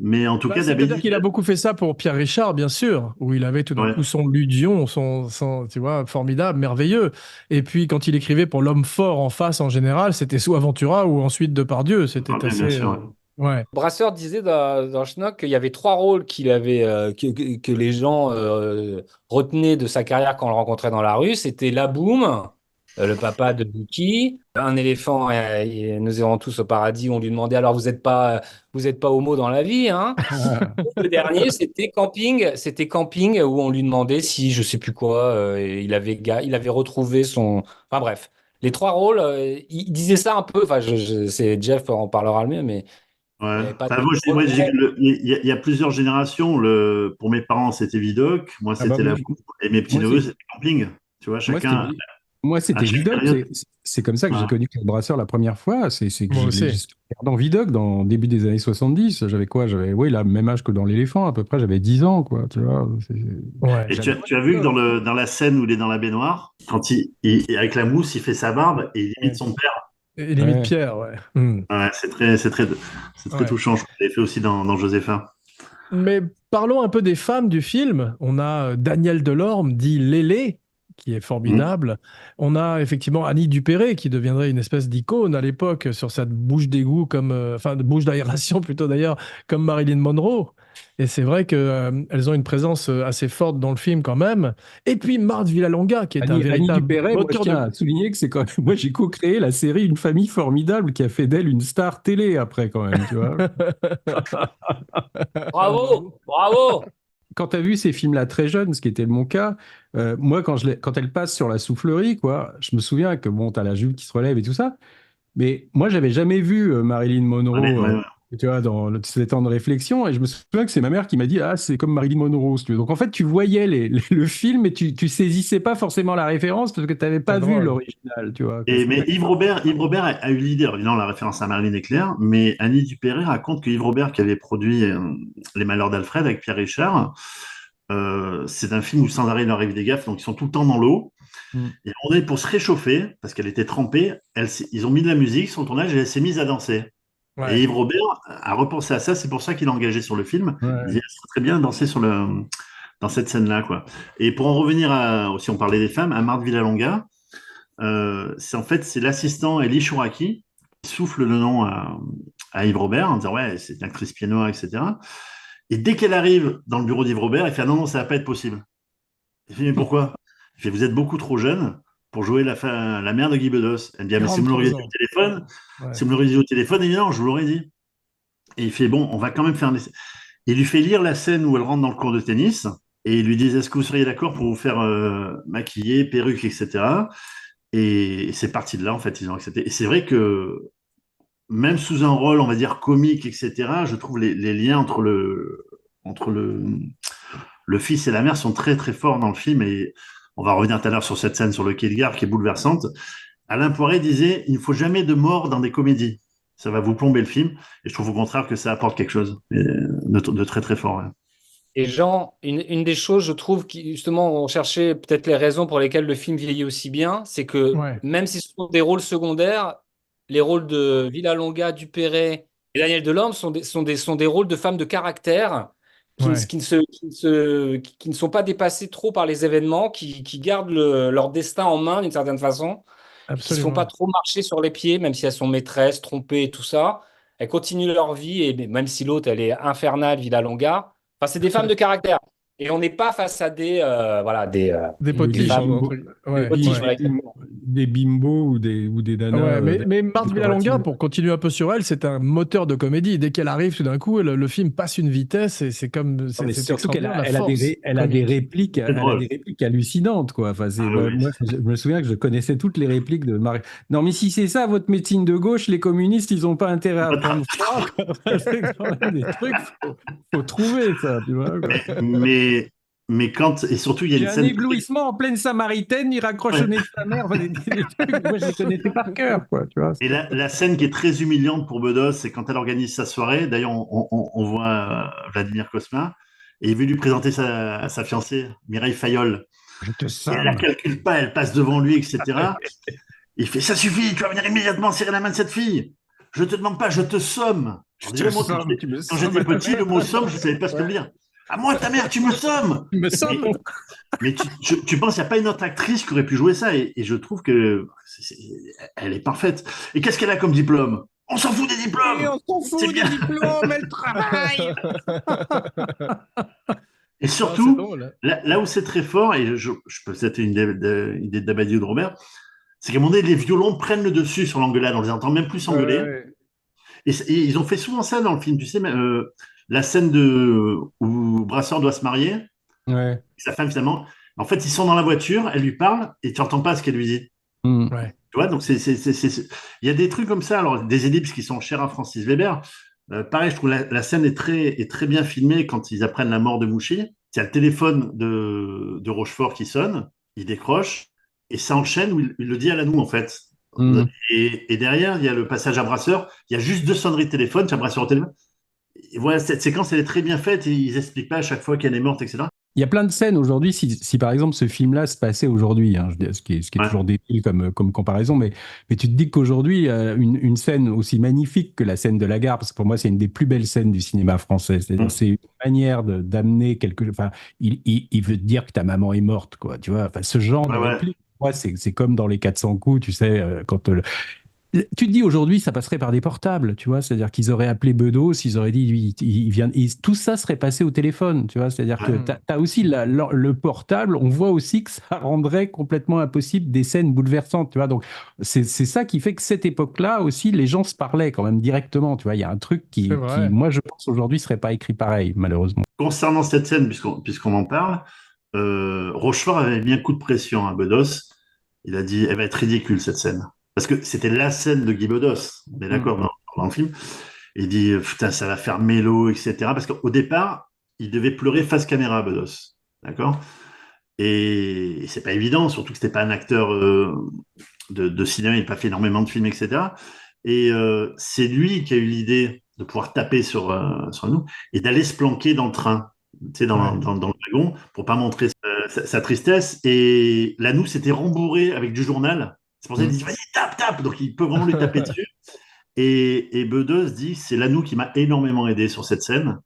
mais en tout Bah, cas, c'est-à-dire Dabadi, qu'il a beaucoup fait ça pour Pierre Richard, bien sûr, où il avait tout d'un ouais, coup son Ludion, tu vois, formidable, merveilleux. Et puis quand il écrivait pour l'homme fort en face, en général, c'était soit Ventura ou ensuite Depardieu. C'était ouais, bien assez, sûr. ouais. Brasseur disait dans Schnock qu'il y avait trois rôles qu'il avait, que les gens retenaient de sa carrière quand on le rencontrait dans la rue. C'était Laboum, le papa de Bucky, un éléphant, et nous irons tous au paradis. On lui demandait alors vous êtes pas homo dans la vie, hein? Le dernier, c'était Camping où on lui demandait si je sais plus quoi, il avait retrouvé son. Enfin bref, les trois rôles, il disait ça un peu. Enfin, c'est Jeff en parlera le mieux, mais. Il Ouais. n'y avait pas de Enfin, moi, rôle vrai. il y a plusieurs générations. Pour mes parents, c'était Vidocq. Moi, Ah bah c'était moi, la et mes petits moi, neveux, c'était Camping. Tu vois, moi, chacun moi, à c'était chaque Vidocq. période. C'est comme ça que j'ai Voilà. connu Claude Brasseur la première fois. C'est que Moi aussi. j'étais dans Vidocq dans le début des années 70. J'avais quoi? J'avais, oui, le même âge que dans l'éléphant, à peu près. J'avais 10 ans, quoi. Tu vois. Ouais. Et J'adorais tu as vu que Vidocq. dans la scène où il est dans la baignoire, quand avec la mousse, il fait sa barbe et il imite Ouais. son père. Et limite Ouais. Pierre, ouais. Hmm. Ouais, c'est très Ouais. touchant. Je l'ai fait aussi dans Josépha. Mais parlons un peu des femmes du film. On a Danielle Delorme, dit Lélé, qui est Mhm. formidable. On a effectivement Annie Dupéré, qui deviendrait une espèce d'icône à l'époque sur cette bouche d'égout, comme, enfin, de bouche d'aération plutôt d'ailleurs, comme Marilyn Monroe. Et c'est vrai qu'elles ont une présence assez forte dans le film quand même. Et puis Marthe Villalonga, qui est un Annie véritable Dupéret, moi je moteur tiens de. à souligner que c'est quand même, moi j'ai co-créé la série Une famille formidable qui a fait d'elle une star télé après quand même, tu vois. Bravo, bravo. Quand tu as vu ces films-là très jeunes, ce qui était mon cas, moi quand elle passe sur la soufflerie, quoi, je me souviens que bon, tu as la jupe qui se relève et tout ça, mais moi j'avais jamais vu Marilyn Ouais, Monroe, ouais, ouais. tu vois, dans ces temps de réflexion, et je me souviens que c'est ma mère qui m'a dit, ah, c'est comme Marilyn Monroe, si tu veux. Donc en fait, tu voyais le film, mais tu saisissais pas forcément la référence parce que tu n'avais C'est pas vu drôle. l'original, tu vois. Mais Yves Robert a eu l'idée. Alors, évidemment, la référence à Marilyn est claire, mais Annie Dupéré raconte que Yves Robert, qui avait produit Les Malheurs d'Alfred avec Pierre Richard, c'est un film où sans arrêt il leur arrive des gaffes, donc ils sont tout le temps dans l'eau. Mm. Et on est pour se réchauffer, parce qu'elle était trempée, ils ont mis de la musique sur le tournage et elle s'est mise à danser. Et Ouais. Yves Robert a repensé à ça, c'est pour ça qu'il l'a engagé sur le film. Il Ouais. dit, ça serait très bien de danser dans cette scène-là, quoi. Et pour en revenir si on parlait des femmes, à Marthe Villalonga, c'est l'assistant Elie Chouraki qui souffle le nom à Yves Robert en disant ouais, c'est une actrice pied noir, etc. Et dès qu'elle arrive dans le bureau d'Yves Robert, il fait ah non, non, ça va pas être possible. Il fait mais pourquoi? Il fait vous êtes beaucoup trop jeune pour jouer la mère de Guy Bedos. Elle me dit ah, mais si vous me l'auriez 43 dit au ans. téléphone, Ouais. si vous me l'auriez dit au téléphone, il dit non, je vous l'aurais dit. Et il fait bon, on va quand même faire un essai. Il lui fait lire la scène où elle rentre dans le cours de tennis et il lui dit est-ce que vous seriez d'accord pour vous faire maquiller, perruque, etc. Et c'est parti de là, en fait, ils ont accepté. Et c'est vrai que même sous un rôle, on va dire, comique, etc., je trouve les liens entre le fils et la mère sont très, très forts dans le film. Et on va revenir tout à l'heure sur cette scène sur le quai de gare qui est bouleversante. Alain Poiré disait, il ne faut jamais de mort dans des comédies. Ça va vous plomber le film. Et je trouve au contraire que ça apporte quelque chose de très, très fort. Ouais. Et Jean, une des choses, je trouve, qui justement, on cherchait peut-être les raisons pour lesquelles le film vieillit aussi bien, c'est que Ouais, même si ce sont des rôles secondaires, les rôles de Villalonga, Dupéré et Daniel Delorme sont des rôles de femmes de caractère ouais, qui ne sont pas dépassés trop par les événements, qui gardent leur destin en main d'une certaine façon, et qui ne se font pas absolument. trop marcher sur les pieds, même si elles sont maîtresses, trompées et tout ça. Elles continuent leur vie, et même si l'autre, elle est infernale, Villalonga. Enfin, c'est des femmes de caractère. Et on n'est pas face à voilà, Des Ou des des potiches, femmes entre... bimbos, Ouais, potiches, ouais. voilà, exactement. des bimbos ou des nanas Ouais, mais Marthe Villalonga, décoratives. pour continuer un peu sur elle, c'est un moteur de comédie. Dès qu'elle arrive, tout d'un coup, le film passe une vitesse et c'est comme, Non, mais c'est surtout qu'elle extraordinaire, a, la force elle a des comique. répliques, C'est elle a drôle. des répliques hallucinantes, quoi. Enfin, Ah moi, oui. je me souviens que je connaissais toutes les répliques de Marie. Non, mais si c'est ça, votre médecine de gauche, les communistes, ils n'ont pas intérêt à prendre froid, quoi. Enfin, c'est quand même des trucs, faut trouver ça, tu vois, quoi. Mais, mais, mais quand, et surtout, il y a J'ai une un scène. éblouissement en pleine Samaritaine, il raccroche au Ouais. nez de sa mère, enfin, des trucs, moi je les connaissais par cœur, quoi, tu vois. Et la scène qui est très humiliante pour Bedos, c'est quand elle organise sa soirée. D'ailleurs, on voit Vladimir Cosma et il veut lui présenter sa fiancée, Mireille Fayol. Je te Et elle la somme. calcule pas, elle passe devant lui, etc. Il fait, ça suffit, tu vas venir immédiatement serrer la main de cette fille. Je te demande pas, je te somme. Je Alors te déjà, moi, somme, tu me quand sommes j'étais à ta petit, le mère. mot somme, je savais pas ce que ça veut Ouais. dire. À moi, ta mère, tu me sommes. Tu me Mais, sommes. mais tu penses, il n'y a pas une autre actrice qui aurait pu jouer ça, et je trouve que elle est parfaite. Et qu'est-ce qu'elle a comme diplôme? On s'en fout des Et diplômes. on s'en C'est fout bien. des diplômes, elle travaille. Et Non, c'est surtout, drôle, hein. là où c'est très fort, et je peux peut-être une idée de Dabadi ou de Robert, c'est qu'à un moment donné, les violons prennent le dessus sur l'engueulade. On les entend même plus s'engueuler. Ouais, Et ils ont fait souvent ça dans le film, tu sais, la scène où Brasseur doit se marier, Ouais. sa femme finalement. En fait, ils sont dans la voiture, elle lui parle et tu n'entends pas ce qu'elle lui dit. Mm. ouais. Tu vois, donc il y a des trucs comme ça. Alors, des ellipses qui sont chères à Francis Weber. Pareil, je trouve la scène est très bien filmée quand ils apprennent la mort de Mouchy. Il y a le téléphone de Rochefort qui sonne, il décroche et ça enchaîne où il le dit à Lanoux en fait. Mm. Et derrière, il y a le passage à Brasseur. Il y a juste deux sonneries de téléphone, tu as Brasseur au téléphone. Et voilà, cette séquence, elle est très bien faite et ils expliquent pas à chaque fois qu'elle est morte, etc. Il y a plein de scènes aujourd'hui, si par exemple ce film-là se passait aujourd'hui, hein, ce qui est Ouais. toujours débile comme comparaison, mais tu te dis qu'aujourd'hui, une scène aussi magnifique que la scène de la gare, parce que pour moi c'est une des plus belles scènes du cinéma français, c'est-à-dire c'est une manière d'amener quelque, enfin, il veut te dire que ta maman est morte, quoi, tu vois, enfin, ce genre de Ouais, ouais. réplique. Moi, c'est comme dans les 400 coups, tu sais, quand tu te dis aujourd'hui, ça passerait par des portables, tu vois, c'est-à-dire qu'ils auraient appelé Bedos, ils auraient dit, lui, il vient, tout ça serait passé au téléphone, tu vois, c'est-à-dire que Ouais. tu as aussi le portable, on voit aussi que ça rendrait complètement impossible des scènes bouleversantes, tu vois, donc c'est ça qui fait que cette époque-là aussi, les gens se parlaient quand même directement, tu vois, il y a un truc C'est qui vrai. moi, je pense aujourd'hui, serait pas écrit pareil, malheureusement. Concernant cette scène, puisqu'on en parle, Rochefort avait mis un coup de pression à Bedos. Il a dit, elle va être ridicule cette scène. Parce que c'était la scène de Guy Bedos, on est d'accord dans le film. Il dit, putain, ça va faire mélo, etc. Parce qu'au départ, il devait pleurer face caméra, Bedos. D'accord? Et c'est pas évident, surtout que c'était pas un acteur de cinéma, il n'a pas fait énormément de films, etc. Et c'est lui qui a eu l'idée de pouvoir taper sur nous et d'aller se planquer dans le train, tu sais, Ouais. dans le wagon, pour pas montrer sa tristesse. Et là, nous, c'était rembourré avec du journal. C'est pour ça qu'il dit, vas-y, tape, tape. Donc, il peut vraiment lui taper dessus. Et Bedos dit, c'est Lanou qui m'a énormément aidé sur cette scène.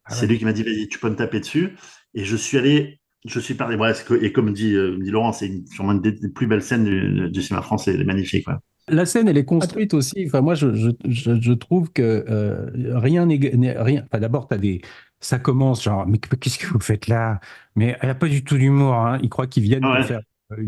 Ah C'est ouais. lui qui m'a dit, vas-y, tu peux me taper dessus. Et je suis parlé, voilà, et comme dit Laurent, c'est sûrement une des plus belles scènes du cinéma français, elle est magnifique. Ouais. La scène, elle est Attends. construite aussi. Enfin, moi, je trouve que rien rien. Enfin, d'abord, ça commence genre, mais qu'est-ce que vous faites là? Mais elle a pas du tout d'humour. Hein. Ils croient qu'ils viennent Ah pour ouais, faire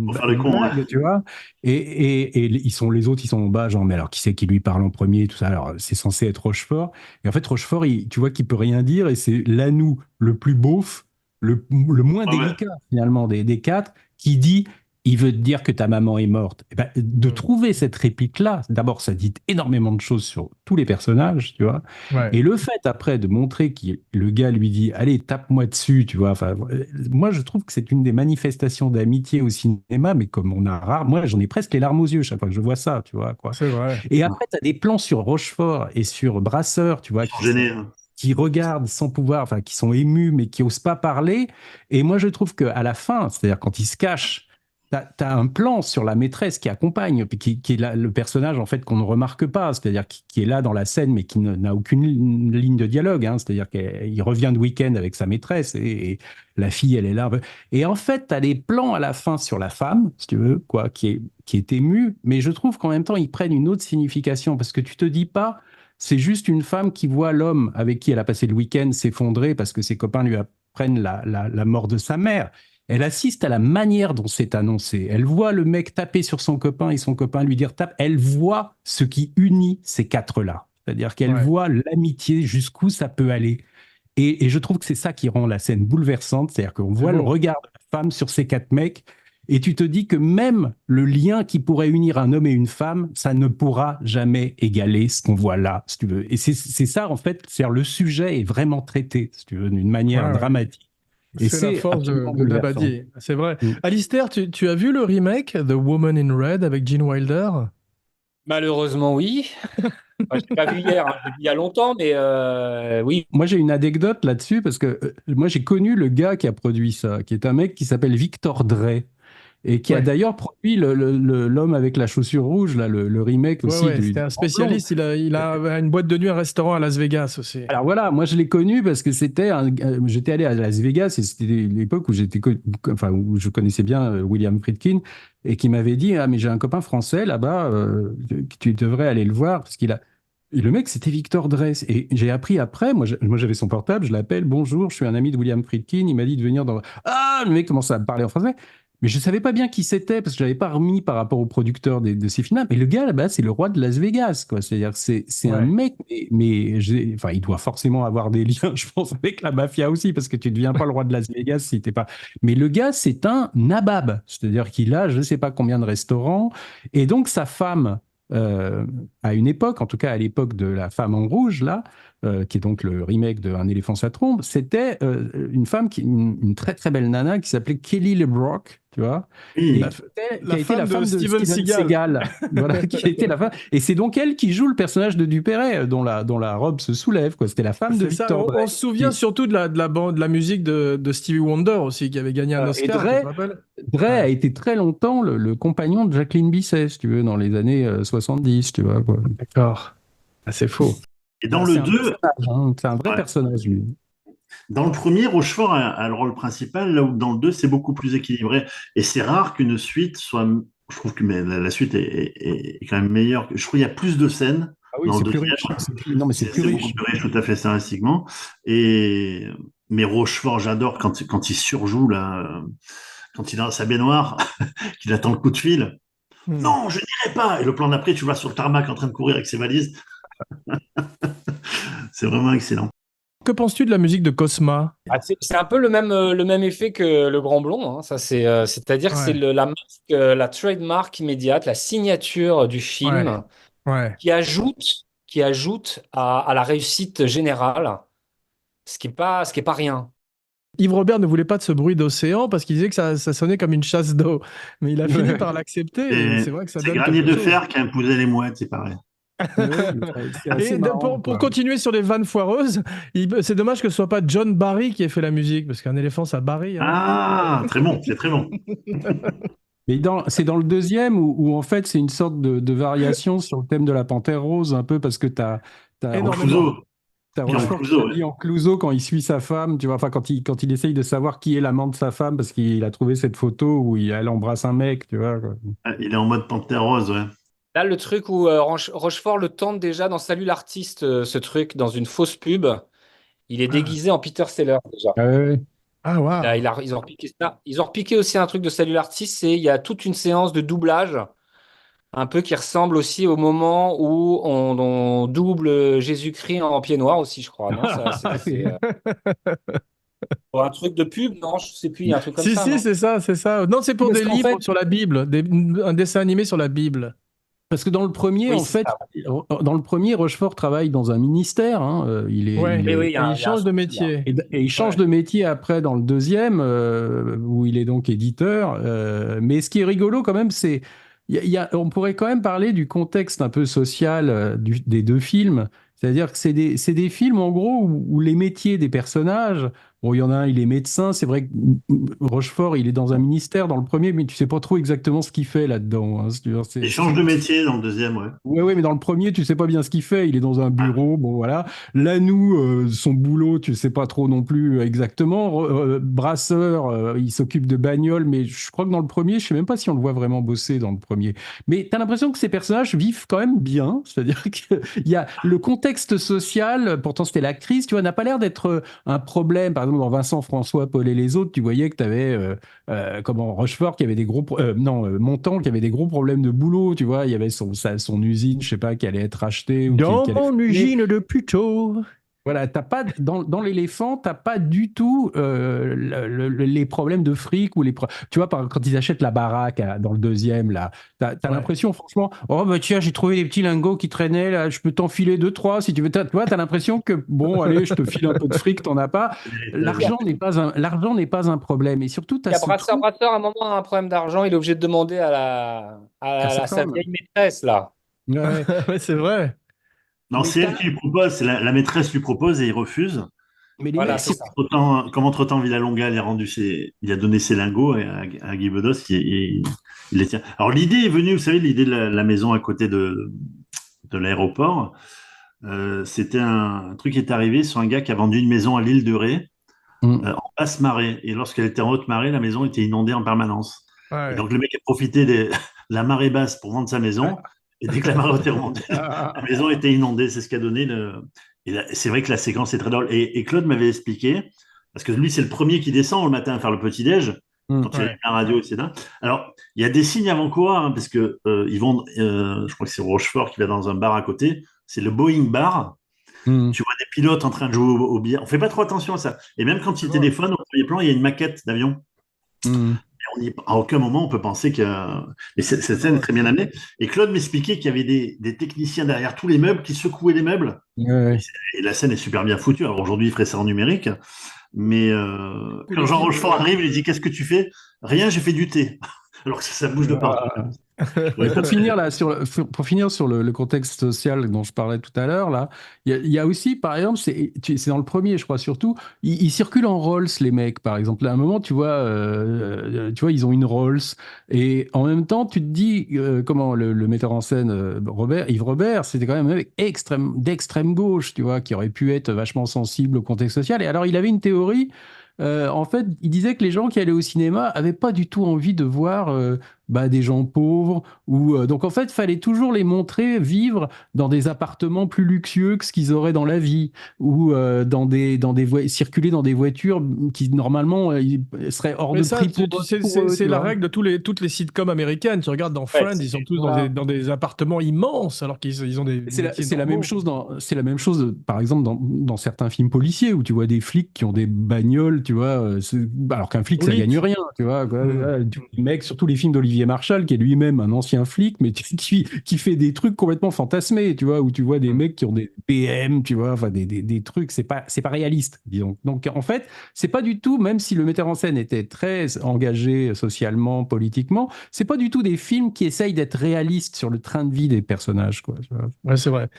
pour faire le une con, ouais. blague, tu vois. Et les autres, ils sont en bas, genre, mais alors qui c'est qui lui parle en premier, tout ça. Alors, c'est censé être Rochefort. Et en fait, Rochefort, tu vois qu'il peut rien dire. Et c'est Lanou, le plus beauf, le moins Ouais, ouais. délicat finalement des quatre, qui dit il veut te dire que ta maman est morte. Eh ben, de trouver cette réplique-là, d'abord, ça dit énormément de choses sur tous les personnages, tu vois. Ouais. Et le fait après de montrer que le gars lui dit, allez, tape-moi dessus, tu vois. Enfin, moi, je trouve que c'est une des manifestations d'amitié au cinéma, mais comme on a rare, moi, j'en ai presque les larmes aux yeux chaque fois que je vois ça, tu vois, quoi. C'est vrai. Et après, tu as des plans sur Rochefort et sur Brasseur, tu vois, Ils sont gênés. Hein. qui regardent sans pouvoir, enfin, qui sont émus, mais qui osent pas parler. Et moi, je trouve qu'à la fin, c'est-à-dire quand ils se cachent, t'as un plan sur la maîtresse qui accompagne, puis qui est le personnage en fait qu'on ne remarque pas, c'est-à-dire qui est là dans la scène, mais qui n'a aucune ligne de dialogue. Hein, c'est-à-dire qu'il revient de week-end avec sa maîtresse et la fille, elle est là. Et en fait, t'as des plans à la fin sur la femme, si tu veux, quoi, qui est émue, mais je trouve qu'en même temps, ils prennent une autre signification parce que tu te dis pas, c'est juste une femme qui voit l'homme avec qui elle a passé le week-end s'effondrer parce que ses copains lui apprennent la mort de sa mère. Elle assiste à la manière dont c'est annoncé. Elle voit le mec taper sur son copain et son copain lui dire tape. Elle voit ce qui unit ces quatre-là. C'est-à-dire qu'elle voit l'amitié jusqu'où ça peut aller. Et je trouve que c'est ça qui rend la scène bouleversante. C'est-à-dire qu'on voit le regard de la femme sur ces quatre mecs et tu te dis que même le lien qui pourrait unir un homme et une femme, ça ne pourra jamais égaler ce qu'on voit là, si tu veux. Et c'est ça, en fait, c'est le sujet est vraiment traité, si tu veux, d'une manière dramatique. Et c'est la force de Dabadi, c'est vrai. Alistair, tu as vu le remake The Woman in Red avec Gene Wilder? Malheureusement, oui. Enfin, je l'ai pas vu hier, hein. Je l'ai vu il y a longtemps, mais oui. Moi, j'ai une anecdote là-dessus parce que moi, j'ai connu le gars qui a produit ça, qui est un mec qui s'appelle Victor Dre. Et qui a d'ailleurs produit l'homme avec la chaussure rouge, là, le remake aussi. C'était un spécialiste, il a une boîte de nuit, un restaurant à Las Vegas aussi. Alors voilà, moi je l'ai connu parce que j'étais allé à Las Vegas et c'était l'époque où où je connaissais bien William Friedkin et qui m'avait dit ah mais j'ai un copain français là-bas, tu devrais aller le voir parce qu'il a. Et le mec, c'était Victor Dress. Et j'ai appris après, moi j'avais son portable, je l'appelle, bonjour, je suis un ami de William Friedkin, il m'a dit de venir dans. Ah, le mec commence à me parler en français. Mais je ne savais pas bien qui c'était parce que je ne l'avais pas remis par rapport au producteur de ces films-là. Mais le gars, là-bas, c'est le roi de Las Vegas, quoi. C'est-à-dire, c'est un mec, mais enfin, il doit forcément avoir des liens, je pense, avec la mafia aussi, parce que tu ne deviens pas le roi de Las Vegas si tu n'es pas. Mais le gars, c'est un nabab. C'est-à-dire qu'il a je ne sais pas combien de restaurants. Et donc, sa femme, à une époque, en tout cas à l'époque de La Femme en Rouge, là, qui est donc le remake de Un éléphant sa trompe, c'était une femme, une très très belle nana qui s'appelait Kelly LeBrock, tu vois, qui a été la femme de Steven Seagal. Voilà, qui a été la femme. Et c'est donc elle qui joue le personnage de Dupéret, dont la robe se soulève, quoi. C'était la femme de Victor Dre. On se souvient surtout de la musique de Stevie Wonder aussi, qui avait gagné un Oscar. Dre a été très longtemps le compagnon de Jacqueline Bisset, si tu veux, dans les années 70, tu vois. D'accord. Ah, c'est faux. Et dans le 2, c'est un vrai personnage, lui. Dans le premier, Rochefort a le rôle principal, là où dans le 2, c'est beaucoup plus équilibré. Et c'est rare qu'une suite soit. Je trouve que la suite est quand même meilleure. Je trouve qu'il y a plus de scènes. Ah oui, c'est plus riche. Non, mais c'est plus riche. Beaucoup plus riche, tout à fait, scénaristiquement. Mais Rochefort, j'adore quand il surjoue, là, quand il est dans sa baignoire, qu'il attend le coup de fil. Non, je n'irai pas. Et le plan d'après, tu le vois sur le tarmac en train de courir avec ses valises. C'est vraiment excellent. Que penses-tu de la musique de Cosma? C'est un peu le même effet que Le Grand Blond. Hein. Ça, c'est-à-dire que c'est la trademark immédiate, la signature du film qui ajoute à la réussite générale, ce qui est pas rien. Yves Robert ne voulait pas de ce bruit d'océan parce qu'il disait que ça sonnait comme une chasse d'eau. Mais il a fini par l'accepter. Et c'est vrai que ça donne Granier de Fer qui a imposé les mouettes, c'est pareil. Et pour continuer sur les vannes foireuses, c'est dommage que ce soit pas John Barry qui ait fait la musique, parce qu'un éléphant, ça barille. Hein. Ah, très bon, c'est très bon. Mais c'est dans le deuxième où en fait c'est une sorte de variation sur le thème de la Panthère Rose, un peu parce que t'as Rochefort qui en Clouseau quand il suit sa femme, tu vois, enfin quand il essaye de savoir qui est l'amant de sa femme parce qu'il a trouvé cette photo où elle embrasse un mec, tu vois. Quoi. Il est en mode Panthère Rose, ouais. Là, le truc où Rochefort le tente déjà dans Salut l'artiste, ce truc, dans une fausse pub, il est déguisé en Peter Sellers déjà. Ah, wow. Là, ils ont repiqué ça. Ils ont repiqué aussi un truc de Salut l'artiste, il y a toute une séance de doublage, un peu qui ressemble aussi au moment où on double Jésus-Christ en pied noir aussi, je crois. Non, pour un truc de pub, non, je sais plus, il y a un truc comme ça. Si, c'est ça. Non, c'est pour des livres sur la Bible, un dessin animé sur la Bible. Parce que dans le premier, Rochefort travaille dans un ministère. Hein, il change de métier. Et il change de métier après dans le deuxième, où il est donc éditeur. Mais ce qui est rigolo quand même, c'est on pourrait quand même parler du contexte un peu social des deux films. C'est-à-dire que c'est des films, en gros, où les métiers des personnages, bon, il y en a un, il est médecin, c'est vrai que Rochefort, il est dans un ministère dans le premier, mais tu sais pas trop exactement ce qu'il fait là-dedans, hein. Il change de métier dans le deuxième, ouais. Ouais, ouais, mais dans le premier, tu sais pas bien ce qu'il fait. Il est dans un bureau, bon voilà. Lanou, son boulot, tu sais pas trop non plus exactement. Brasseur, il s'occupe de bagnole, mais je crois que dans le premier, je sais même pas si on le voit vraiment bosser dans le premier. Mais tu as l'impression que ces personnages vivent quand même bien. C'est-à-dire qu'il y a le contexte social, pourtant c'était la crise, tu vois, n'a pas l'air d'être un problème. Par exemple, dans Vincent, François, Paul et les autres, tu voyais que tu avais comment Rochefort qui avait des gros non Montand qui avait des gros problèmes de boulot, tu vois, il y avait son usine, je sais pas, qui allait être achetée ou Dans qui allait mon fermer. usine de Puteaux. Voilà, t'as pas dans l'éléphant, t'as pas du tout les problèmes de fric ou tu vois quand ils achètent la baraque dans le deuxième là, t'as Ouais. l'impression franchement, oh bah tiens j'ai trouvé des petits lingots qui traînaient là, je peux t'enfiler deux trois si tu veux. Tu vois, t'as l'impression que bon allez je te file un peu de fric, t'en as pas. L'argent n'est pas un problème et surtout Il t'as y a ce Brasseur, truc Brasseur, à un moment, a un problème d'argent, il est obligé de demander à sa sa femme. vieille maîtresse, là. Ouais. Ouais, c'est vrai. Non, Mais c'est elle qui lui propose, c'est la maîtresse lui propose et il refuse. mais les Voilà, mecs c'est c'est ça. Comme entre-temps, Villalonga il a donné ses lingots à Guy Bedos il les tient. Alors, l'idée est venue, vous savez, l'idée de la maison à côté de l'aéroport. C'était un truc qui est arrivé sur un gars qui a vendu une maison à l'île de Ré, Mm. en basse marée. Et lorsqu'elle était en haute marée, la maison était inondée en permanence. Et Ouais. donc, le mec a profité de la marée basse pour vendre sa maison. Et dès que la marée était remontée, la maison était inondée. C'est ce qui a donné le. C'est vrai que la séquence est très drôle. Et Claude m'avait expliqué, parce que lui, c'est le premier qui descend le matin à faire le petit-déj, Mm. quand il y a Ouais. la radio, etc. Alors, il y a des signes avant-coureurs, hein, parce que ils vont, je crois que c'est Rochefort qui va dans un bar à côté. C'est le Boeing Bar. Mm. Tu vois des pilotes en train de jouer au billard. On fait pas trop attention à ça. Et même quand ils téléphonent, au premier plan, il y a une maquette d'avion. Mm. À aucun moment on peut penser que. Et cette scène est très bien amenée. Et Claude m'expliquait qu'il y avait des techniciens derrière tous les meubles qui secouaient les meubles. Ouais, Et, ouais. et la scène est super bien foutue. Alors aujourd'hui, il ferait ça en numérique. Mais Tous quand les Jean films. Rochefort arrive, il dit: Qu'est-ce que tu fais? Rien, j'ai fait du thé. Alors que ça bouge de partout. Je trouvais Mais ça pour très bien. finir là, pour finir sur le contexte social dont je parlais tout à l'heure, là, il y a aussi, par exemple, c'est dans le premier, je crois surtout, ils circulent en Rolls, les mecs, par exemple. À un moment, tu vois, ils ont une Rolls, et en même temps, tu te dis, comment le metteur en scène, Yves Robert, c'était quand même un mec d'extrême gauche, tu vois, qui aurait pu être vachement sensible au contexte social. Et alors, il avait une théorie. En fait, il disait que les gens qui allaient au cinéma avaient pas du tout envie de voir bah, des gens pauvres. Donc en fait, il fallait toujours les montrer vivre dans des appartements plus luxueux que ce qu'ils auraient dans la vie, ou circuler dans des voitures qui normalement seraient hors Mais de ça, prix pour eux, c'est tu la vois. règle de toutes les sitcoms américaines. Tu regardes dans Ouais, Friends, ils sont tous voilà. dans des appartements immenses alors ils ont des métiers C'est la même normaux. chose c'est la même chose, par exemple, dans certains films policiers où tu vois des flics qui ont des bagnoles, tu vois, alors qu'un flic, ça gagne Solide. rien, tu vois, quoi. Hmm. Tu vois des mecs, surtout les films d'Olivier Marchal, qui est lui-même un ancien flic, mais qui fait des trucs complètement fantasmés, tu vois, où tu vois des Hmm. mecs qui ont des PM, tu vois, enfin des trucs, c'est pas réaliste, disons. Donc en fait, c'est pas du tout, même si le metteur en scène était très engagé socialement, politiquement, c'est pas du tout des films qui essayent d'être réalistes sur le train de vie des personnages, quoi, tu vois. Ouais, c'est vrai.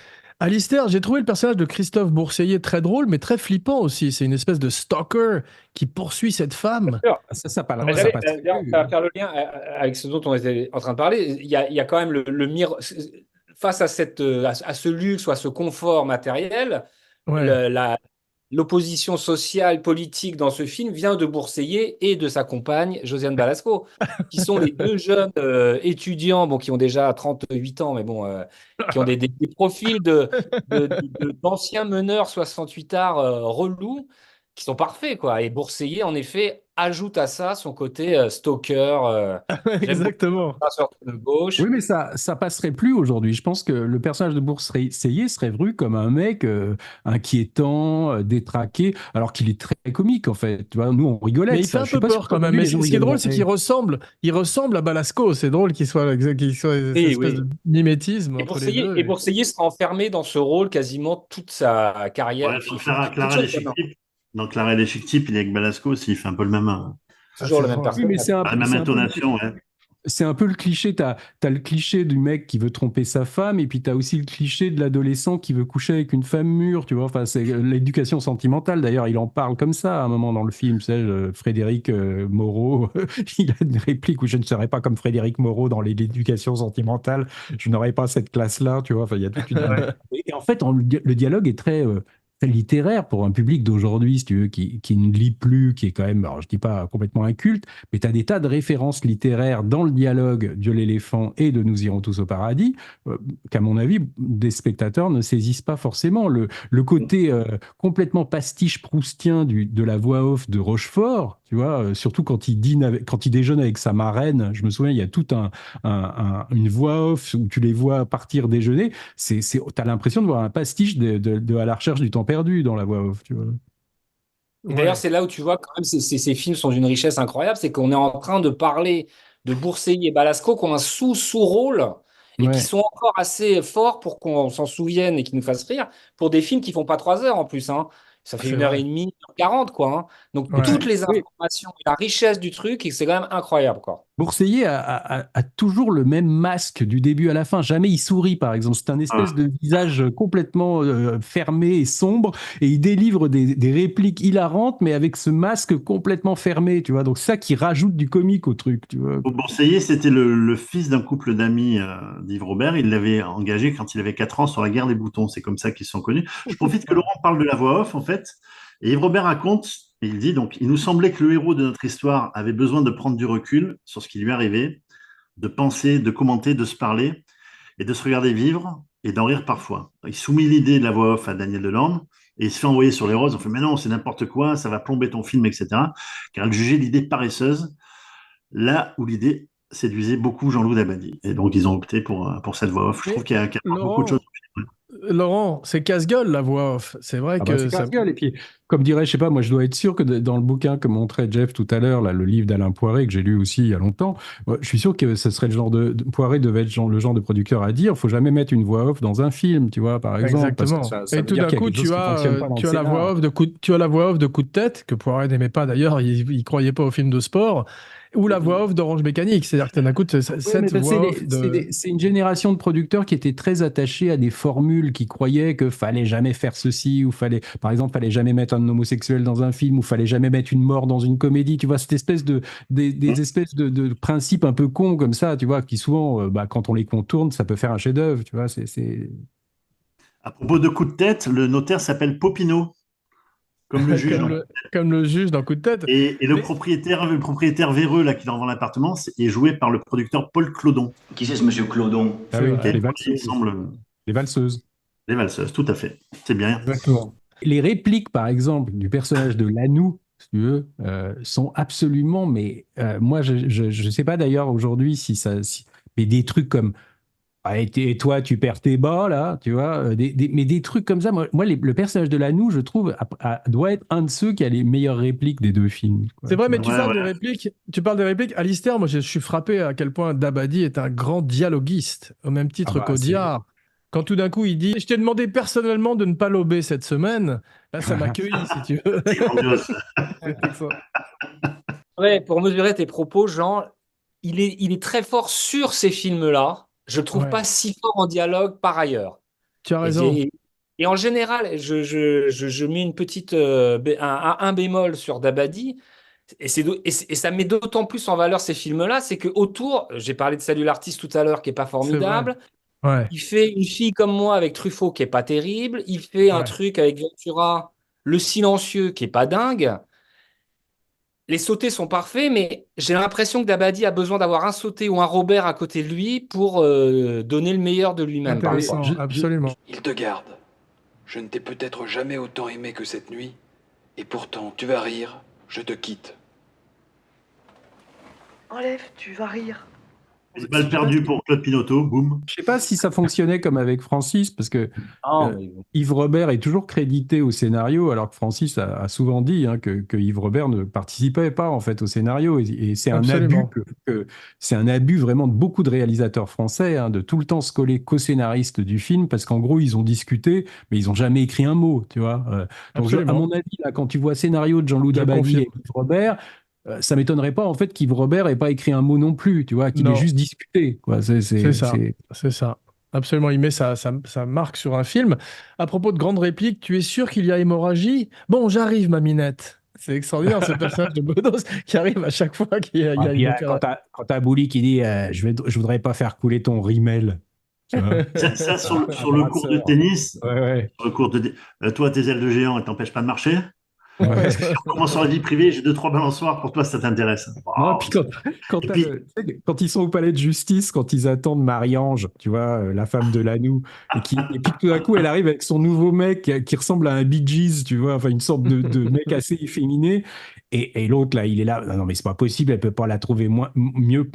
Alistair, j'ai trouvé le personnage de Christophe Bourseiller très drôle, mais très flippant aussi. C'est une espèce de stalker qui poursuit cette femme. Sûr. Ça Ouais. passe Ça plus. va faire le lien avec ce dont on était en train de parler. Il y a quand même face à à ce luxe ou à ce confort matériel, Ouais. le- la, l'opposition sociale, politique dans ce film vient de Bourseiller et de sa compagne, Josiane Balasco, qui sont les deux jeunes étudiants, bon, qui ont déjà 38 ans, mais bon, qui ont des profils d'anciens meneurs 68 arts relous, qui sont parfaits, quoi. Et Bourseiller, en effet, ajoute à ça son côté stalker. J'aime beaucoup Exactement. ça, sorte de gauche. Oui, mais ça passerait plus aujourd'hui. Je pense que le personnage de Bourseiller serait vu comme un mec inquiétant, détraqué, alors qu'il est très comique en fait. Tu vois, nous on rigolait Mais de il fait ça. un Je sais peu pas si peur quand même. aujourd'hui Mais les gens ce qui est drôle, rigoleraient. c'est il ressemble à Balasco. C'est drôle qu'il soit cette Oui, espèce oui. de mimétisme entre les deux. Et Bourseiller sera enfermé dans ce rôle quasiment toute sa carrière. Ouais, Il fait quelque Clara chose maintenant. Léchic-Typ, dans Clara Léchic-Typ, il est avec Balasco aussi, il fait un peu le même, Ah, Toujours c'est le même drôle. Oui, mais personnage. la même c'est un peu intonation, ouais. C'est un peu le cliché, t'as le cliché du mec qui veut tromper sa femme, et puis t'as aussi le cliché de l'adolescent qui veut coucher avec une femme mûre, tu vois. Enfin, c'est l'éducation sentimentale. D'ailleurs, il en parle comme ça à un moment dans le film. Tu sais, Frédéric Moreau, il a une réplique où je ne serais pas comme Frédéric Moreau dans l'éducation sentimentale. Je n'aurais pas cette classe-là, tu vois. Enfin, il y a toute une. Ouais. Et en fait, le dialogue est très littéraire pour un public d'aujourd'hui, si tu veux, qui ne lit plus, qui est quand même, alors je dis pas complètement inculte, mais tu as des tas de références littéraires dans le dialogue de l'éléphant et de Nous irons tous au paradis, qu'à mon avis, des spectateurs ne saisissent pas forcément. Le côté complètement pastiche proustien de la voix off de Rochefort, tu vois, surtout quand il dîne quand il déjeune avec sa marraine, je me souviens, il y a toute une voix off où tu les vois partir déjeuner. T'as l'impression de voir un pastiche de À la recherche du temps perdu dans la voix off, tu vois. Et d'ailleurs, Ouais. c'est là où tu vois quand même ces films sont d'une richesse incroyable, c'est qu'on est en train de parler de Bourseilles et Balasco qui ont un sous-rôle et qui Ouais. sont encore assez forts pour qu'on s'en souvienne et qui nous fassent rire, pour des films qui font pas 3 heures en plus, hein. Ça fait C'est une heure vrai. et demie, 1h40, quoi, hein. Donc Et toutes Ouais. puis, les oui, informations, la richesse du truc, et c'est quand même incroyable, quoi. Bourseillet a toujours le même masque du début à la fin. Jamais il sourit, par exemple. C'est un espèce Ah. de visage complètement fermé et sombre, et il délivre des répliques hilarantes, mais avec ce masque complètement fermé, tu vois. Donc ça qui rajoute du comique au truc, tu vois. Bourseillet, c'était le fils d'un couple d'amis d'Yves Robert. Il l'avait engagé quand il avait 4 ans sur la guerre des boutons. C'est comme ça qu'ils se sont connus. Je profite que Laurent parle de la voix off, en fait. Et Yves Robert raconte, et il dit donc, il nous semblait que le héros de notre histoire avait besoin de prendre du recul sur ce qui lui arrivait, de penser, de commenter, de se parler et de se regarder vivre et d'en rire parfois. Il soumet l'idée de la voix off à Daniel Deland et il se fait envoyer sur les roses. On fait, mais non, c'est n'importe quoi, ça va plomber ton film, etc. Car elle jugeait l'idée paresseuse, là où l'idée séduisait beaucoup Jean-Loup Dabadi. Et donc, ils ont opté pour cette voix off. Je trouve Mais qu'il y a beaucoup de choses. Laurent, c'est casse-gueule la voix off. C'est vrai Ah bah que c'est ça. casse-gueule. Et puis, comme dirait, je sais pas, moi je dois être sûr que dans le bouquin que montrait Jeff tout à l'heure, là, le livre d'Alain Poiré, que j'ai lu aussi il y a longtemps, moi, je suis sûr que ce serait le genre Poiré devait être le genre de producteur à dire, faut jamais mettre une voix off dans un film, tu vois, par exemple, parce que Exactement. ça Et veut tout dire d'un qu'il y a coup, quelque chose qui fonctionne pas dans le tu as la voix scénar. off tu as la voix off de Coup de tête, que Poiret n'aimait pas d'ailleurs, il croyait pas au film de sport, ou la voix off d'Orange Mécanique. C'est-à-dire que tout d'un coup, Ouais, mais cette parce que voix off de. c'est une génération de producteurs qui étaient très attachés à des formules, qui croyaient que fallait jamais faire ceci, ou par exemple, fallait jamais mettre un homosexuel dans un film, ou fallait jamais mettre une mort dans une comédie. Tu vois, cette espèce des espèces de principes un peu cons comme ça, tu vois, qui souvent, bah, quand on les contourne, ça peut faire un chef-d'œuvre, tu vois. À propos de coup de tête, le notaire s'appelle Popinot, comme le juge. comme le, comme le juge dans Coup de tête. Et Mais le propriétaire véreux là, qui leur vend l'appartement est joué par le producteur Paul Clodon, Qui c'est ce monsieur Clodon? Ah c'est oui, qui a vrai. les produit, il valseuses. semble, Les valseuses. Les Valseuses, tout à fait. C'est bien. Exactement. Les répliques, par exemple, du personnage de Lanou, si tu veux, sont absolument, mais moi, je sais pas d'ailleurs aujourd'hui si ça, mais des trucs comme, ah, et toi, tu perds tes bas, là, tu vois, mais des trucs comme ça, moi le personnage de Lanou, je trouve, doit être un de ceux qui a les meilleures répliques des deux films, quoi, C'est vrai, tu mais vois. tu Ouais, parles ouais. des répliques. Tu parles des répliques. Alistair, moi, je suis frappé à quel point Dabadi est un grand dialoguiste, au même Ah titre bah, c'est... qu'Audiard. Quand tout d'un coup il dit, je t'ai demandé personnellement de ne pas lober cette semaine, là, ça m'accueille, si tu veux. C'est grandiose. C'était ça. Ouais, pour mesurer tes propos, Jean, il est très fort sur ces films-là. Je le trouve Ouais, pas si fort en dialogue par ailleurs. tu as Et, raison. et en général, je mets une petite, un bémol sur Dabadi, et ça met d'autant plus en valeur ces films-là, c'est que autour, j'ai parlé de Salut l'artiste tout à l'heure, qui est pas C'est vrai. formidable. Ouais, Il fait Une fille comme moi avec Truffaut, qui est pas terrible. Il fait un ouais. truc avec Ventura, Le silencieux, qui est pas dingue. Les sautés sont parfaits, mais j'ai l'impression que Dabadi a besoin d'avoir un sauté ou un Robert à côté de lui pour donner le meilleur de lui-même Mais parfois. Intéressant, absolument. Il te garde. Je ne t'ai peut-être jamais autant aimé que cette nuit, et pourtant, tu vas rire, je te quitte. Enlève, tu vas rire. Une balle perdue pour Claude Pinoteau, boum. Je sais pas si ça fonctionnait comme avec Francis, parce que Ah, euh, Yves Robert est toujours crédité au scénario, alors que Francis a souvent dit hein, que Yves Robert ne participait pas en fait au scénario, et c'est un abus Absolument. c'est un abus vraiment de beaucoup de réalisateurs français, hein, de tout le temps se coller qu'aux scénaristes du film, parce qu'en gros ils ont discuté, mais ils ont jamais écrit un mot, tu vois. Donc à Absolument. mon avis là, quand tu vois scénario de Jean-Loup Je Dabadi et confirme. Yves Robert, ça m'étonnerait pas en fait qu'Yves Robert ait pas écrit un mot non plus, tu vois, qu'il ait Non, juste discuté, quoi. c'est ça. C'est ça. Absolument, il met sa marque sur un film. À propos de grandes répliques, tu es sûr qu'il y a hémorragie? Bon, j'arrive, ma Minette. C'est extraordinaire ce personnage de Bedos qui arrive à chaque fois qu'il y Ah, a puis une quand t'as Bouli qui dit je voudrais pas faire couler ton rimel, tu vois. Ça, Un sur le cours de brasseur. tennis, Ouais, ouais. sur le cours toi, tes ailes de géant, elles t'empêchent pas de marcher? Ouais. Parce que si on commence sur la vie privée, j'ai 2, 3 balançoires, pour toi, ça t'intéresse. Non, Waouh. puis Et puis, quand ils sont au palais de justice, quand ils attendent Marie-Ange, tu vois, la femme de Lanoux, et puis tout d'un coup, elle arrive avec son nouveau mec qui ressemble à un Bee Gees, tu vois, enfin une sorte de mec assez efféminé, et l'autre là, il est là, non mais c'est pas possible, elle peut pas la trouver mieux,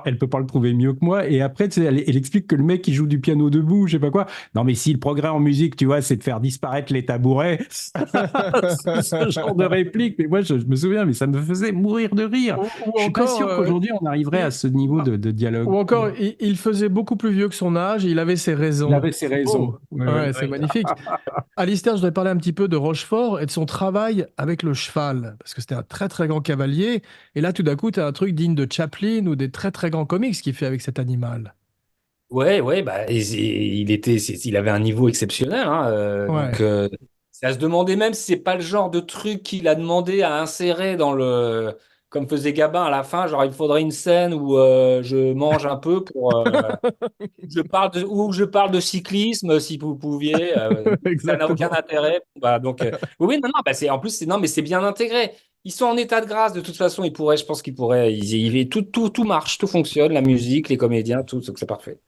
elle peut pas le trouver mieux que moi. Et après, tu sais, elle explique que le mec qui joue du piano debout, je sais pas quoi. Non mais si le progrès en musique, tu vois, c'est de faire disparaître les tabourets, ce genre de réplique. Mais moi, je me souviens, mais ça me faisait mourir de rire. Ou Je suis pas encore, sûr qu'aujourd'hui on arriverait à il, ce niveau de dialogue. ou encore il faisait beaucoup plus vieux que son âge et il avait ses Il raisons. avait ses C'est raisons. beau. Ouais, ouais. Ouais, c'est magnifique. Alistair, je voudrais parler un petit peu de Rochefort et de son travail avec le cheval, parce que c'était un très très grand cavalier. Et là, tout d'un coup, tu as un truc digne de Chaplin ou des très très grands comics qu'il fait avec cet animal. Ouais, ouais, bah, il avait un niveau exceptionnel, hein, Ouais. c'est à se demander même si c'est pas le genre de truc qu'il a demandé à insérer comme faisait Gabin à la fin, genre il faudrait une scène où je mange un peu où je parle de cyclisme, si vous pouviez, ça n'a aucun Exactement. intérêt. Bah, donc, oui, oui, non, non, bah, en plus, non, mais c'est bien intégré. Ils sont en état de grâce, de toute façon, je pense qu'ils pourraient, tout marche, tout fonctionne, la musique, les comédiens, tout, donc c'est parfait.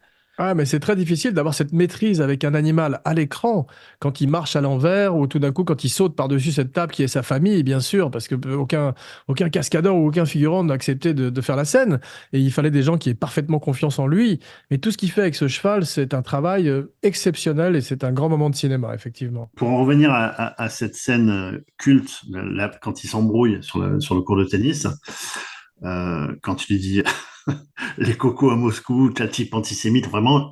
Ah, mais c'est très difficile d'avoir cette maîtrise avec un animal à l'écran quand il marche à l'envers ou tout d'un coup quand il saute par-dessus cette table qui est sa famille, bien sûr, parce que aucun cascadeur ou aucun figurant n'a accepté de faire la scène. Et il fallait des gens qui aient parfaitement confiance en lui. Mais tout ce qu'il fait avec ce cheval, c'est un travail exceptionnel et c'est un grand moment de cinéma, effectivement. pour en revenir à cette scène culte, là, quand il s'embrouille sur le cours de tennis, quand tu lui dis les cocos à Moscou, t'as le type antisémite, vraiment,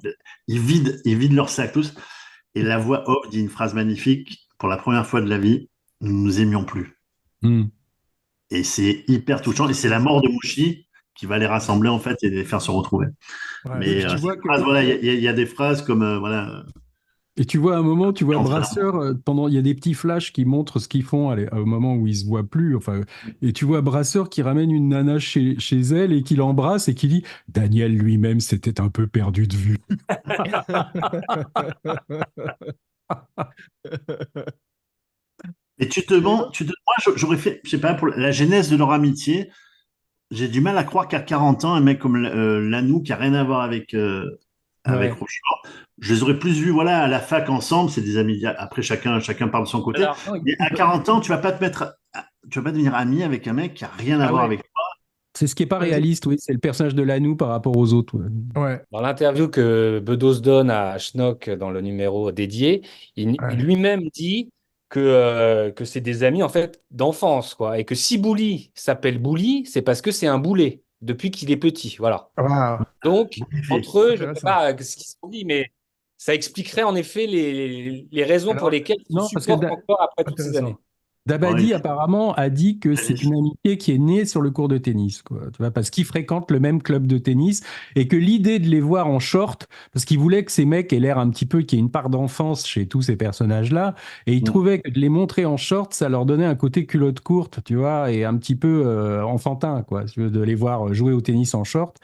ils vident leur sac tous. Et la voix off dit une phrase magnifique, pour la première fois de la vie, nous ne nous aimions plus. Hmm. Et c'est hyper touchant. Et c'est la mort de Mouchi qui va les rassembler, en fait, et les faire se retrouver. Ouais. Et Mais puis tu vois cette phrase, voilà, il y a des phrases comme, voilà, et tu vois à un moment, tu vois entre l'amour. Brasseur, il y a des petits flashs qui montrent ce qu'ils font au moment où ils se voient plus. Enfin, et tu vois Brasseur qui ramène une nana chez elle et qui l'embrasse et qui dit Daniel lui-même s'était un peu perdu de vue. Et moi, j'aurais fait, je sais pas, pour la genèse de leur amitié, j'ai du mal à croire qu'à 40 ans, un mec comme Lanoux, qui a rien à voir avec Ouais. Rochefort, je les aurais plus vus, voilà, à la fac ensemble, c'est des amis. Après, chacun parle de son côté. Alors, non, Mais à 40 ans, tu vas pas devenir ami avec un mec qui a rien à Ah voir ouais. avec toi. C'est ce qui est pas Ouais, réaliste, oui. C'est le personnage de Lanou par rapport aux autres. Ouais. ouais, dans l'interview que Bedos donne à Schnock dans le numéro dédié, il ouais. lui-même dit que c'est des amis en fait d'enfance, quoi, et que si Bouli s'appelle Bouli, c'est parce que c'est un boulet depuis qu'il est petit, voilà. Waouh, Donc, Bonifié. entre eux, je ne sais intéressant. pas ce qu'ils se sont dit, mais ça expliquerait en effet les raisons pour Alors, lesquelles ils se Non, parce que supportent encore après toutes ces années. intéressant. Bon, et Dabadi puis, apparemment a dit que c'est tennis. une amitié qui est née sur le cours de tennis, quoi. Tu vois, parce qu'ils fréquentent le même club de tennis et que l'idée de les voir en short, parce qu'il voulait que ces mecs aient l'air un petit peu, qu'il y ait une part d'enfance chez tous ces personnages-là, et il Mm. trouvait que de les montrer en short, ça leur donnait un côté culotte courte, tu vois, et un petit peu enfantin, quoi. Si tu veux, de les voir jouer au tennis en short,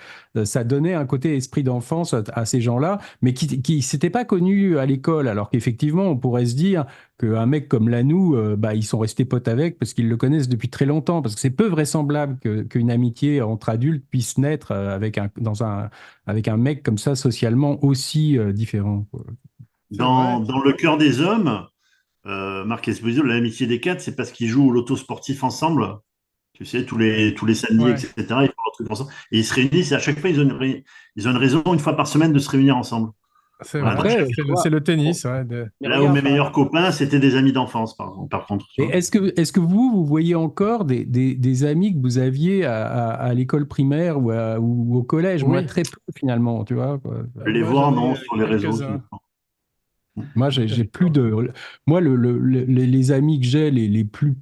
ça donnait un côté esprit d'enfance à ces gens-là, mais qui s'étaient pas connus à l'école, alors qu'effectivement, on pourrait se dire qu'un mec comme Lanou, bah, ils sont restés potes avec parce qu'ils le connaissent depuis très longtemps. Parce que c'est peu vraisemblable qu'une amitié entre adultes puisse naître avec un mec comme ça, socialement aussi différent, quoi. C'est vrai. Dans Le cœur des hommes, Marc Esposito, l'amitié des quatre, c'est parce qu'ils jouent au loto sportif ensemble. Tu sais, tous les samedis, Ouais, etc. Ils font un truc ensemble. Et ils se réunissent et à chaque fois, ils ont une raison, une fois par semaine, de se réunir ensemble. c'est Voilà, donc vrai. Après, C'est tu c'est vois, le tennis. Ouais, Mais là où regarde, mes meilleurs copains, c'était des amis d'enfance, par contre. Tu et vois. est-ce que vous voyez encore des amis que vous aviez à l'école primaire ou au collège? Moi, oui, très peu finalement, tu vois, quoi. Les moi voir, j'en ai non, sur les réseaux. quelques-uns. Moi, j'ai plus de. Moi, les amis que j'ai les plus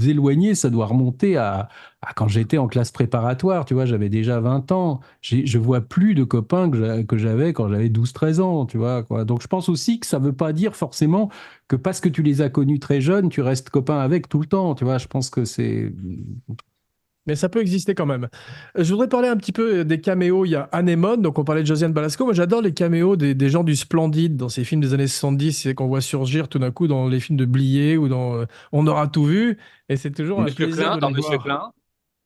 éloignés, ça doit remonter à quand j'étais en classe préparatoire, tu vois, j'avais déjà 20 ans. Je vois plus de copains que j'avais quand j'avais 12, 13 ans, tu vois, quoi. Donc je pense aussi que ça veut pas dire forcément que parce que tu les as connus très jeunes, tu restes copain avec tout le temps, tu vois. Je pense que c'est... Mais ça peut exister quand même. Je voudrais parler un petit peu des caméos. Il y a Anémone, donc on parlait de Josiane Balasco. Moi, j'adore les caméos des gens du Splendide dans ces films des années 70 et qu'on voit surgir tout d'un coup dans les films de Blier ou dans On aura tout vu. Et c'est toujours un Monsieur plaisir Klein, de dans les Monsieur voir. Klein.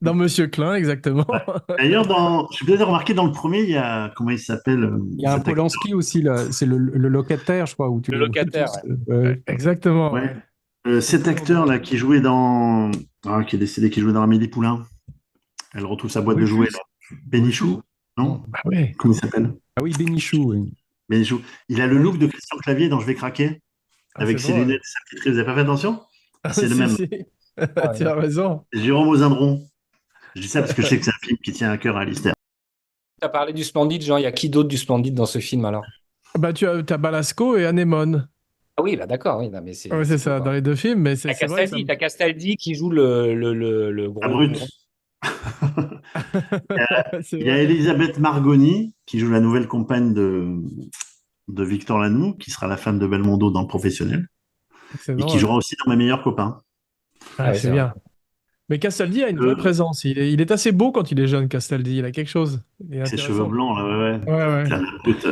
Dans Monsieur Klein, exactement. Ouais. D'ailleurs, je sais peut-être remarqué dans le premier, il y a, comment il s'appelle, Il y a un cet acteur. Polanski aussi, là, c'est le locataire, je crois, où tu Le les vois locataire, tous. ouais. Ouais. Exactement, Ouais. ouais. C'est Cet toujours drôle. acteur-là qui jouait qui est décédé, qui jouait dans Amélie Poulain. Elle retrouve sa boîte de jouets, Rufus? là. Rufus? Bénichou? Non? Non. Bah ouais. Comment il s'appelle? Ah oui, Bénichou, oui. Bénichou. Il a le Oui. look de Christian Clavier dans Je vais craquer, Ah, c'est avec ses drôle. lunettes et sa petite ride. Vous n'avez pas fait attention? Ah, C'est le si, même. si. Ah, Tu as raison. C'est Jérôme Ozindron. Je dis ça parce que je sais que c'est un film qui tient à cœur à Alistair. tu as parlé du Splendide, genre, il y a qui d'autre du Splendide dans ce film alors? Bah, t'as Balasco et Anémone. Ah oui, bah d'accord, oui, non, mais Ouais, c'est c'est beau, ça, dans quoi. les deux films, mais T'as c'est vrai que ça Castaldi, t'as Castaldi qui joue le La gros. brute. c'est Il y a vrai. Elisabeth Margoni qui joue la nouvelle compagne de Victor Lanoux, qui sera la femme de Belmondo dans Le Professionnel, C'est et qui drôle. jouera aussi dans Mes meilleurs copains. Ah Ah, oui, c'est c'est vrai. bien. Mais Castaldi a une vraie Euh, présence. Il est assez beau quand il est jeune, Castaldi. Il a quelque chose. Il est Ses cheveux intéressant. blancs, là, ouais, ouais. Ouais, ouais. Écoute,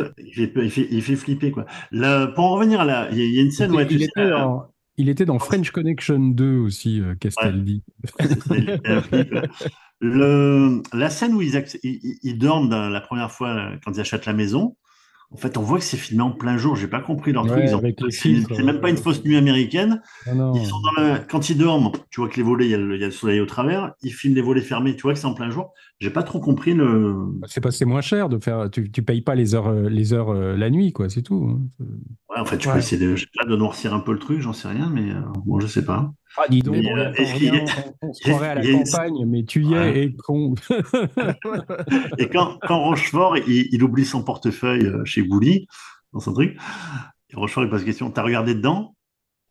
il fait flipper, quoi. Là, pour en revenir il y a une scène, ouais, tu sais, Il était dans French Connection 2 aussi, ouais, Castaldi. c'est ça, il fait un flip. La scène où ils dorment la première fois quand ils achètent la maison, en fait, on voit que c'est filmé en plein jour. J'ai pas compris leur truc. Ouais, avec les filtres. C'est même pas une fausse nuit américaine. Non, Ils sont non. quand ils dorment, tu vois que les volets, il y a le soleil au travers. Ils filment les volets fermés. Tu vois que c'est en plein jour. J'ai pas trop compris le. C'est parce que c'est moins cher de faire. Tu payes pas les heures la nuit, quoi, c'est tout, hein. Ouais, en fait, tu peux Ouais. essayer je sais pas, de noircir un peu le truc. J'en sais rien, mais bon, je sais pas. Ah, dis Mais donc, bon, on n'entend Est-ce qu'il y a, rien. On se croirait à il la y a une- campagne, mais tu y ouais. es et con. Et quand Rochefort, il oublie son portefeuille chez Bouli, dans son truc, et Rochefort, il pose la question, t'as regardé dedans?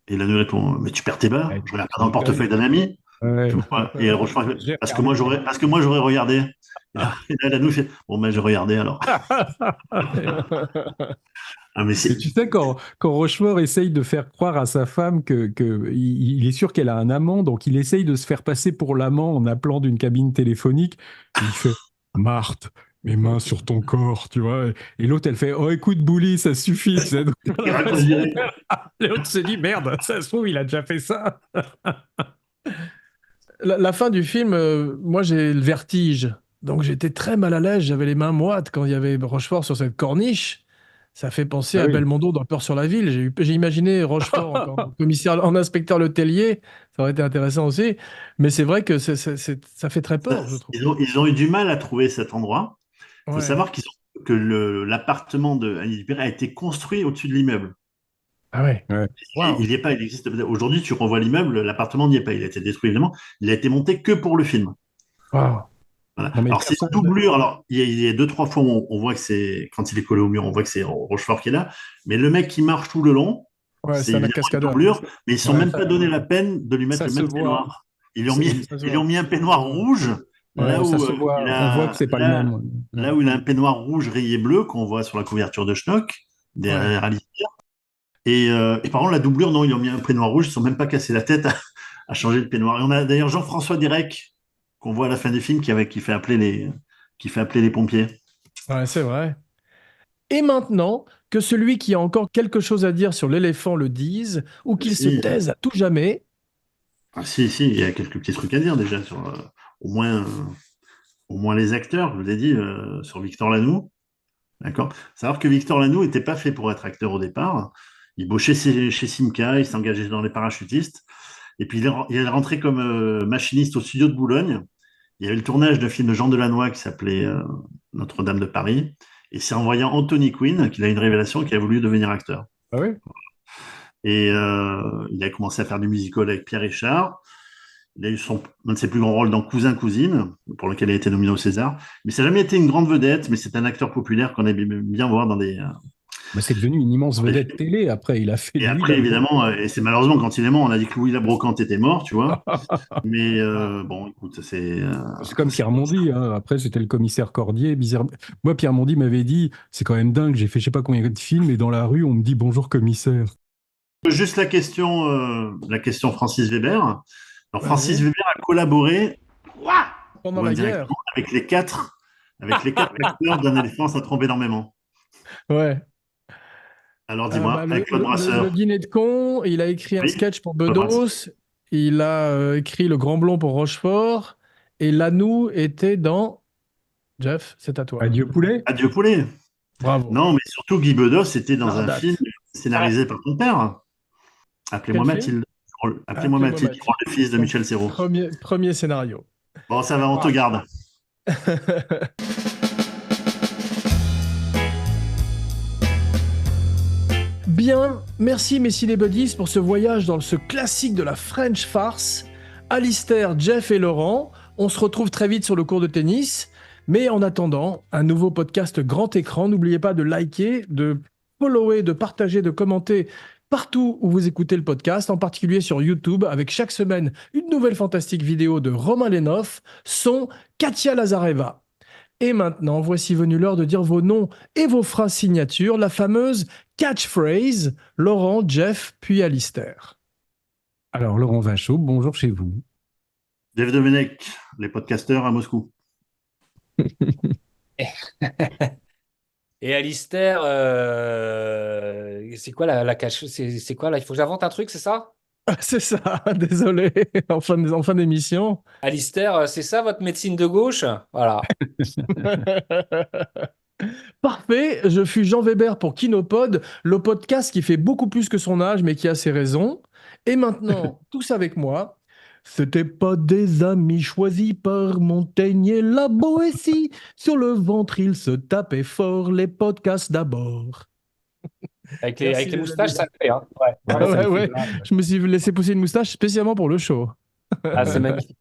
Et Lanoux répond, mais tu perds tes bas, Ouais, je regarde pas tu dans le déconnes. portefeuille d'un ami. Ouais. Et Rochefort, il fait, J'ai parce que regardé. moi, j'aurais regardé. Et là, Lanoux fait, bon, ben, j'ai regardé alors. Ah, mais Et tu sais, quand Rochefort essaye de faire croire à sa femme il est sûr qu'elle a un amant, donc il essaye de se faire passer pour l'amant en appelant d'une cabine téléphonique. Et il fait Marthe, mes mains sur ton corps, tu vois. Et l'autre, elle fait Oh, écoute, Bouli, ça suffit. Tu sais. Donc, il raccroche direct. l'autre se dit Merde, ça se trouve, il a déjà fait ça. La fin du film, moi j'ai le vertige. Donc j'étais très mal à l'aise, j'avais les mains moites quand il y avait Rochefort sur cette corniche. Ça fait penser Ah à oui. Belmondo dans Peur sur la ville. J'ai imaginé Rochefort en commissaire, en inspecteur Letellier. Ça aurait été intéressant aussi. Mais c'est vrai que ça fait très peur, je trouve. Ils ont eu du mal à trouver cet endroit. Il faut Ouais. savoir que l'appartement de Annie Dupéret a été construit au-dessus de l'immeuble. Ah ouais. Ouais. Waouh. Il n'y est pas, il existe. Aujourd'hui, tu revois l'immeuble, l'appartement n'y est pas. Il a été détruit, évidemment. Il a été monté que pour le film. Waouh. Voilà. Non, mais Alors, c'est une doublure. Alors, il y a deux, trois fois où on voit que c'est, quand il est collé au mur, on voit que c'est Rochefort qui est là. Mais le mec qui marche tout le long, Ouais, c'est c'est un évidemment une cascadeur. doublure, mais ils ne se sont Ouais. même pas donné la peine de lui mettre Ça le se même voit. peignoir. Ils lui ont mis, Ça se ils lui ont voit. mis un peignoir rouge, Ouais, là Ça où se voit. On voit que c'est pas le même. Ouais. là où il a un peignoir rouge rayé bleu qu'on voit sur la couverture de Schnock, Ouais. derrière Alistair. Et par contre, la doublure, non, ils ont mis un peignoir rouge, ils ne sont même pas cassé la tête à changer le peignoir. Et on a d'ailleurs Jean-François Derek, qu'on voit à la fin du film, qui fait appeler les pompiers. Ouais, c'est vrai. Et maintenant, que celui qui a encore quelque chose à dire sur l'éléphant le dise, ou qu'il se Si, taise à tout jamais. si, il y a quelques petits trucs à dire déjà sur au moins, euh, au moins les acteurs, je vous ai dit, sur Victor Lanoux. D'accord? Savoir que Victor Lanoux n'était pas fait pour être acteur au départ. Il bossait chez Simca, il s'engageait dans les parachutistes. Et puis il est rentré comme machiniste au studio de Boulogne. Il y avait le tournage d'un film de Jean Delannoy qui s'appelait Notre-Dame de Paris. Et c'est en voyant Anthony Quinn qu'il a eu une révélation qu'il a voulu devenir acteur. Ah oui. Et il a commencé à faire du musical avec Pierre Richard. Il a eu un de ses plus grands rôles dans Cousin-Cousine, pour lequel il a été nominé au César. Mais ça n'a jamais été une grande vedette, mais c'est un acteur populaire qu'on aime bien voir Bah, c'est devenu une immense vedette télé. Après, il a fait. Et lui, après, la- évidemment, et c'est malheureusement quand il est mort, on a dit que Louis Labrocante était mort, tu vois. Mais bon, écoute, C'est comme Pierre Mondy, hein. Après, c'était le commissaire Cordier. Moi, Pierre Mondy m'avait dit, c'est quand même dingue, j'ai fait je sais pas combien de films, et dans la rue, on me dit bonjour commissaire. juste la question Francis Weber. Alors, Francis Vas-y. Weber a collaboré Pendant ouais, la directement guerre. avec les quatre acteurs d'un éléphant, ça trompe énormément. Ouais. Alors, dis-moi, Le, avec Claude le Brasseur. dîner de con, il a écrit un Oui, sketch pour Claude Brasseur. Bedos, il a écrit Le Grand Blond pour Rochefort, et Lanou était dans... Jeff, c'est à toi. Adieu poulet. Adieu poulet. Bravo. Non, mais surtout Guy Bedos était dans un film Lardac. scénarisé par ton père. Quel Appelez-moi film? Mathilde. Appelez-moi Appelez-moi Mathilde, qui prend Mathilde. le fils de Donc, Michel Serrault. premier scénario. Bon, ça va, on te Bravo. garde. Bien, merci Messi les Buddies pour ce voyage dans ce classique de la French farce. Alistair, Jeff et Laurent, on se retrouve très vite sur le cours de tennis. Mais en attendant, un nouveau podcast grand écran. N'oubliez pas de liker, de follower, de partager, de commenter partout où vous écoutez le podcast, en particulier sur YouTube, avec chaque semaine une nouvelle fantastique vidéo de Romain Lenoff, son Katia Lazareva. Et maintenant, voici venu l'heure de dire vos noms et vos phrases signatures, la fameuse catchphrase, Laurent, Jeff, puis Alistair. Alors, Laurent Vachaud, bonjour chez vous. Dave Domenech, les podcasteurs à Moscou. Et Alistair, c'est quoi la cache? C'est quoi là? Il faut que j'invente un truc, c'est ça? C'est ça, désolé, en fin d'émission. Alistair, c'est ça votre médecine de gauche? Voilà. Parfait, je fus Jean Weber pour Kinopod, le podcast qui fait beaucoup plus que son âge, mais qui a ses raisons. Et maintenant, tous avec moi, c'était pas des amis choisis par Montaigne et la Boétie. Sur le ventre, ils se tapaient fort, les podcasts d'abord. Avec Merci, les les moustaches, amis. ça le fait, hein. Ouais. Ouais, Ah ça ouais, me fait ouais. grave. Je me suis laissé pousser une moustache spécialement pour le show. Ah, c'est magnifique.